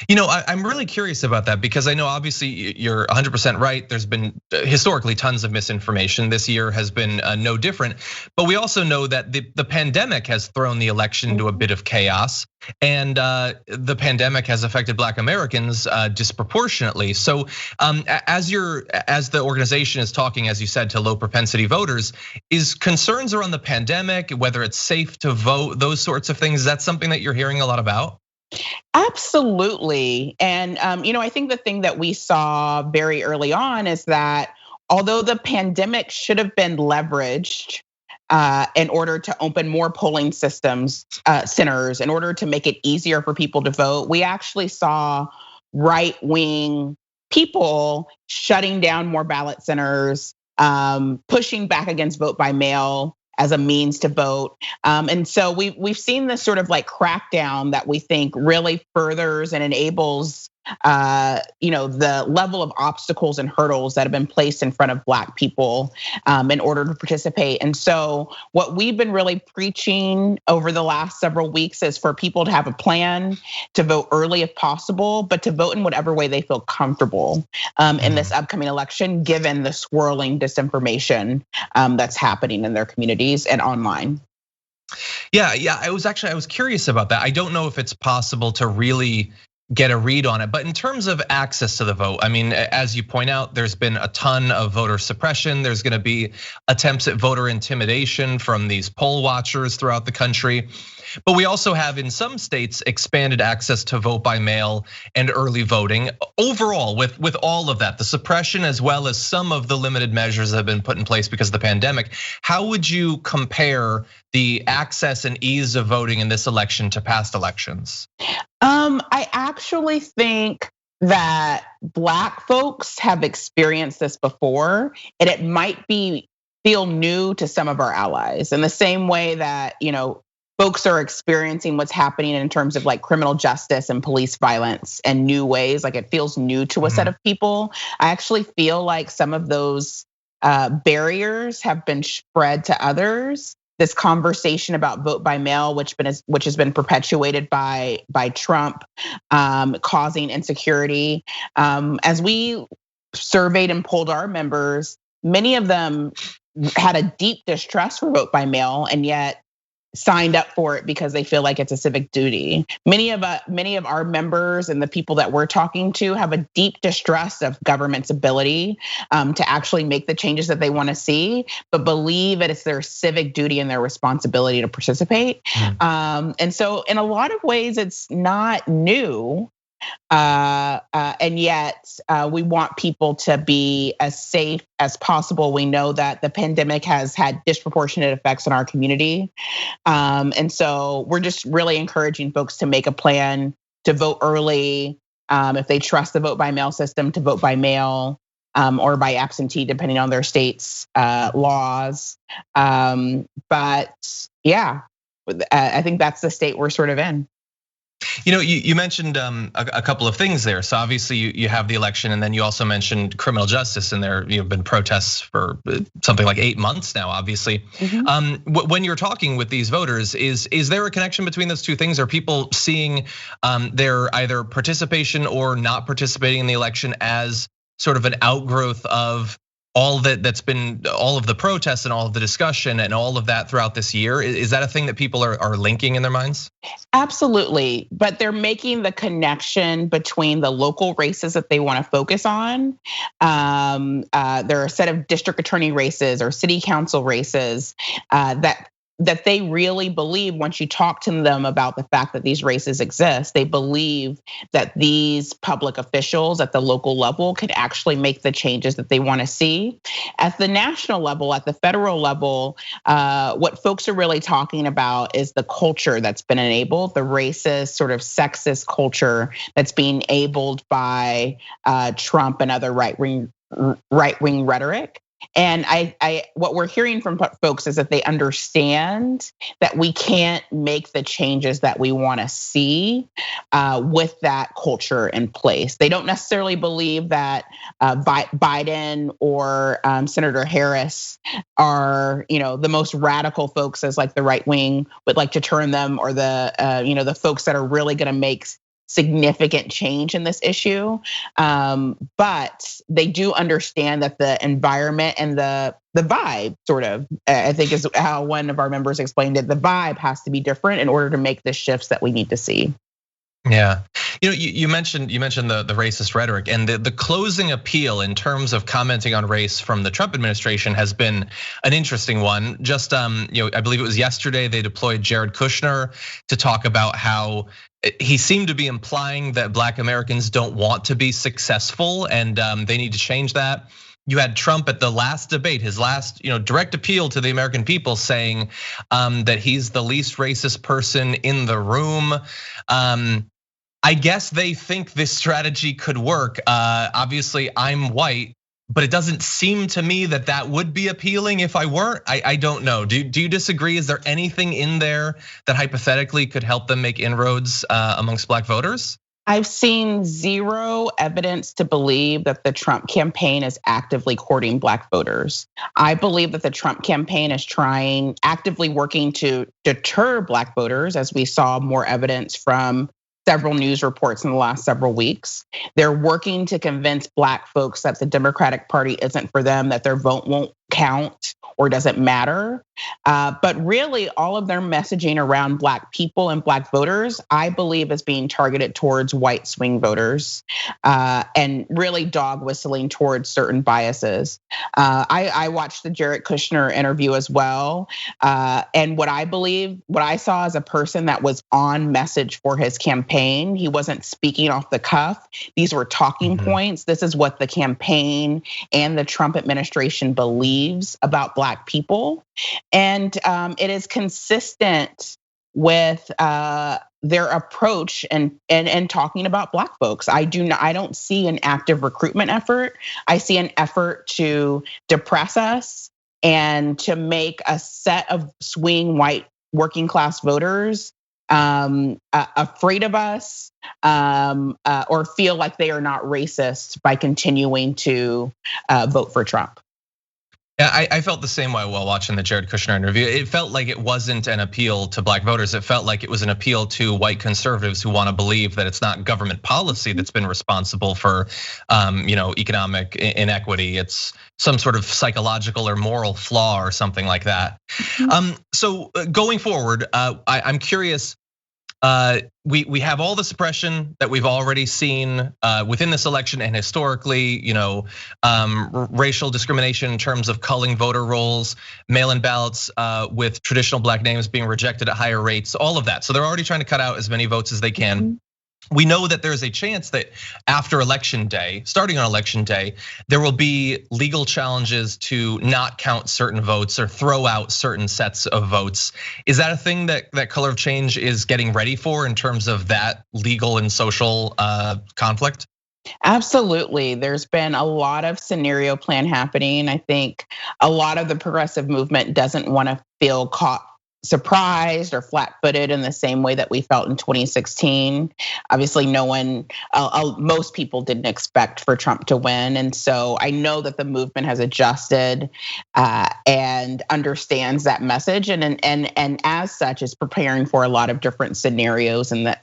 I'm really curious about that, because I know obviously you're 100% right. There's been historically tons of misinformation. This year has been no different, but we also know that the pandemic has thrown the election into a bit of chaos, and the pandemic has affected Black Americans disproportionately. So as the organization is talking, as you said, to low propensity voters, is concerns around the pandemic, whether it's safe to vote, those sorts of things, is that something that you're hearing a lot about? Absolutely. And I think the thing that we saw very early on is that although the pandemic should have been leveraged in order to open more polling centers, in order to make it easier for people to vote, we actually saw right-wing people shutting down more ballot centers, pushing back against vote by mail as a means to vote. And so we've seen this sort of like crackdown that we think really furthers and enables the level of obstacles and hurdles that have been placed in front of Black people in order to participate. And so what we've been really preaching over the last several weeks is for people to have a plan, to vote early if possible, but to vote in whatever way they feel comfortable in this upcoming election, given the swirling disinformation that's happening in their communities and online. Yeah, I was curious about that. I don't know if it's possible to really get a read on it. But in terms of access to the vote, I mean, as you point out, there's been a ton of voter suppression. There's going to be attempts at voter intimidation from these poll watchers throughout the country. But we also have in some states expanded access to vote by mail and early voting. Overall, with all of that, the suppression as well as some of the limited measures that have been put in place because of the pandemic, how would you compare the access and ease of voting in this election to past elections? I actually think that Black folks have experienced this before, and it might feel new to some of our allies in the same way that, folks are experiencing what's happening in terms of like criminal justice and police violence and new ways. Like it feels new to a set of people. I actually feel like some of those barriers have been spread to others. This conversation about vote by mail, which has been perpetuated by Trump, causing insecurity. As we surveyed and polled our members, many of them had a deep distrust for vote by mail, and yet signed up for it because they feel like it's a civic duty. Many of our members and the people that we're talking to have a deep distrust of government's ability to actually make the changes that they want to see, but believe that it's their civic duty and their responsibility to participate. And so in a lot of ways, it's not new. And yet we want people to be as safe as possible. We know that the pandemic has had disproportionate effects on our community. And so we're just really encouraging folks to make a plan to vote early. If they trust the vote by mail system, to vote by mail or by absentee, depending on their state's laws. But yeah, I think that's the state we're sort of in. You mentioned a couple of things there. So obviously you have the election, and then you also mentioned criminal justice, and there have been protests for something like 8 months now. Obviously, when you're talking with these voters, is there a connection between those two things? Are people seeing their either participation or not participating in the election as sort of an outgrowth of all that's been all of the protests and all of the discussion and all of that throughout this year? Is that a thing that people are linking in their minds? Absolutely, but they're making the connection between the local races that they want to focus on. There are a set of district attorney races or city council races that they really believe, once you talk to them about the fact that these races exist, they believe that these public officials at the local level could actually make the changes that they want to see. At the national level, at the federal level, what folks are really talking about is the culture that's been enabled, the racist, sort of sexist culture that's being enabled by Trump and other right-wing rhetoric. And what we're hearing from folks is that they understand that we can't make the changes that we want to see with that culture in place. They don't necessarily believe that Biden or Senator Harris are, the most radical folks, as like the right wing would like to term them, or the folks that are really going to make significant change in this issue. But they do understand that the environment and the vibe, sort of, I think is how one of our members explained it, the vibe has to be different in order to make the shifts that we need to see. Yeah, you mentioned the racist rhetoric, and the closing appeal in terms of commenting on race from the Trump administration has been an interesting one. Just I believe it was yesterday they deployed Jared Kushner to talk about how he seemed to be implying that Black Americans don't want to be successful, and they need to change that. You had Trump at the last debate, his last direct appeal to the American people, saying that he's the least racist person in the room. I guess they think this strategy could work. Obviously, I'm white, but it doesn't seem to me that would be appealing if I weren't. I don't know. Do you disagree? Is there anything in there that hypothetically could help them make inroads amongst Black voters? I've seen zero evidence to believe that the Trump campaign is actively courting Black voters. I believe that the Trump campaign is actively working to deter Black voters, as we saw more evidence from several news reports in the last several weeks. They're working to convince Black folks that the Democratic Party isn't for them, that their vote won't count, or doesn't matter. But really, all of their messaging around Black people and Black voters, I believe, is being targeted towards white swing voters, and really dog whistling towards certain biases. I watched the Jared Kushner interview as well, and what I saw as a person that was on message for his campaign. He wasn't speaking off the cuff. These were talking points. This is what the campaign and the Trump administration believes about Black people. And it is consistent with their approach and talking about Black folks. I don't see an active recruitment effort. I see an effort to depress us and to make a set of swing white working class voters afraid of us, or feel like they are not racist by continuing to vote for Trump. Yeah, I felt the same way while watching the Jared Kushner interview. It felt like it wasn't an appeal to Black voters. It felt like it was an appeal to white conservatives who want to believe that it's not government policy that's been responsible for, economic inequity. It's some sort of psychological or moral flaw or something like that. So going forward, I'm curious. We have all the suppression that we've already seen within this election and historically, racial discrimination in terms of culling voter rolls, mail-in ballots with traditional Black names being rejected at higher rates, all of that. So they're already trying to cut out as many votes as they can. We know that there's a chance that after election day, starting on election day, there will be legal challenges to not count certain votes or throw out certain sets of votes. Is that a thing that Color of Change is getting ready for in terms of that legal and social conflict? Absolutely. There's been a lot of scenario plan happening. I think a lot of the progressive movement doesn't want to feel caught surprised or flat-footed in the same way that we felt in 2016. Obviously, most people didn't expect for Trump to win. And so I know that the movement has adjusted and understands that message. And as such is preparing for a lot of different scenarios in the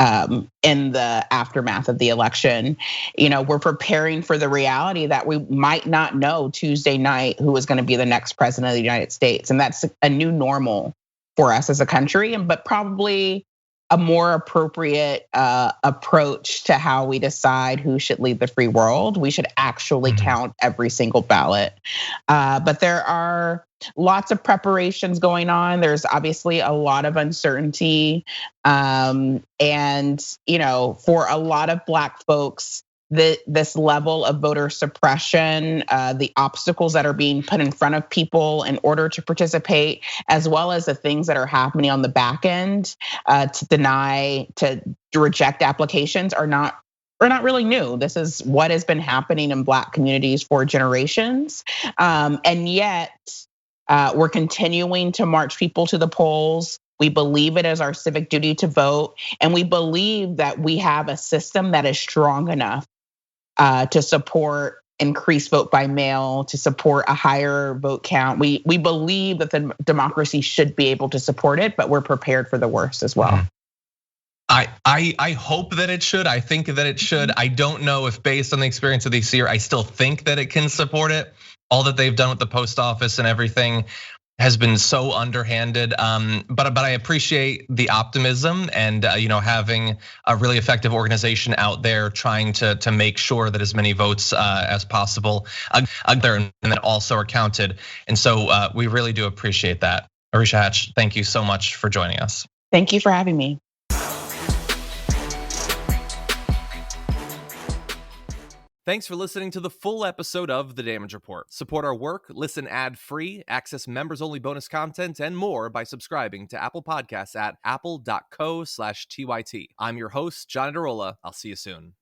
aftermath of the election. We're preparing for the reality that we might not know Tuesday night who is going to be the next president of the United States. And that's a new normal for us as a country, but probably a more appropriate approach to how we decide who should lead the free world. We should actually count every single ballot. But there are lots of preparations going on. There's obviously a lot of uncertainty. And for a lot of Black folks, this level of voter suppression, the obstacles that are being put in front of people in order to participate, as well as the things that are happening on the back end to reject applications are not really new. This is what has been happening in Black communities for generations. And yet we're continuing to march people to the polls. We believe it is our civic duty to vote. And we believe that we have a system that is strong enough to support increased vote by mail, to support a higher vote count. We believe that the democracy should be able to support it, but we're prepared for the worst as well. I hope that it should. I think that it should. I don't know if based on the experience of this year, I still think that it can support it. All that they've done with the post office and everything has been so underhanded, but I appreciate the optimism and having a really effective organization out there trying to make sure that as many votes as possible there and that also are counted. And so we really do appreciate that. Arisha Hatch, thank you so much for joining us. Thank you for having me. Thanks for listening to the full episode of The Damage Report. Support our work, listen ad-free, access members-only bonus content, and more by subscribing to Apple Podcasts at apple.co/TYT. I'm your host, John Adarola. I'll see you soon.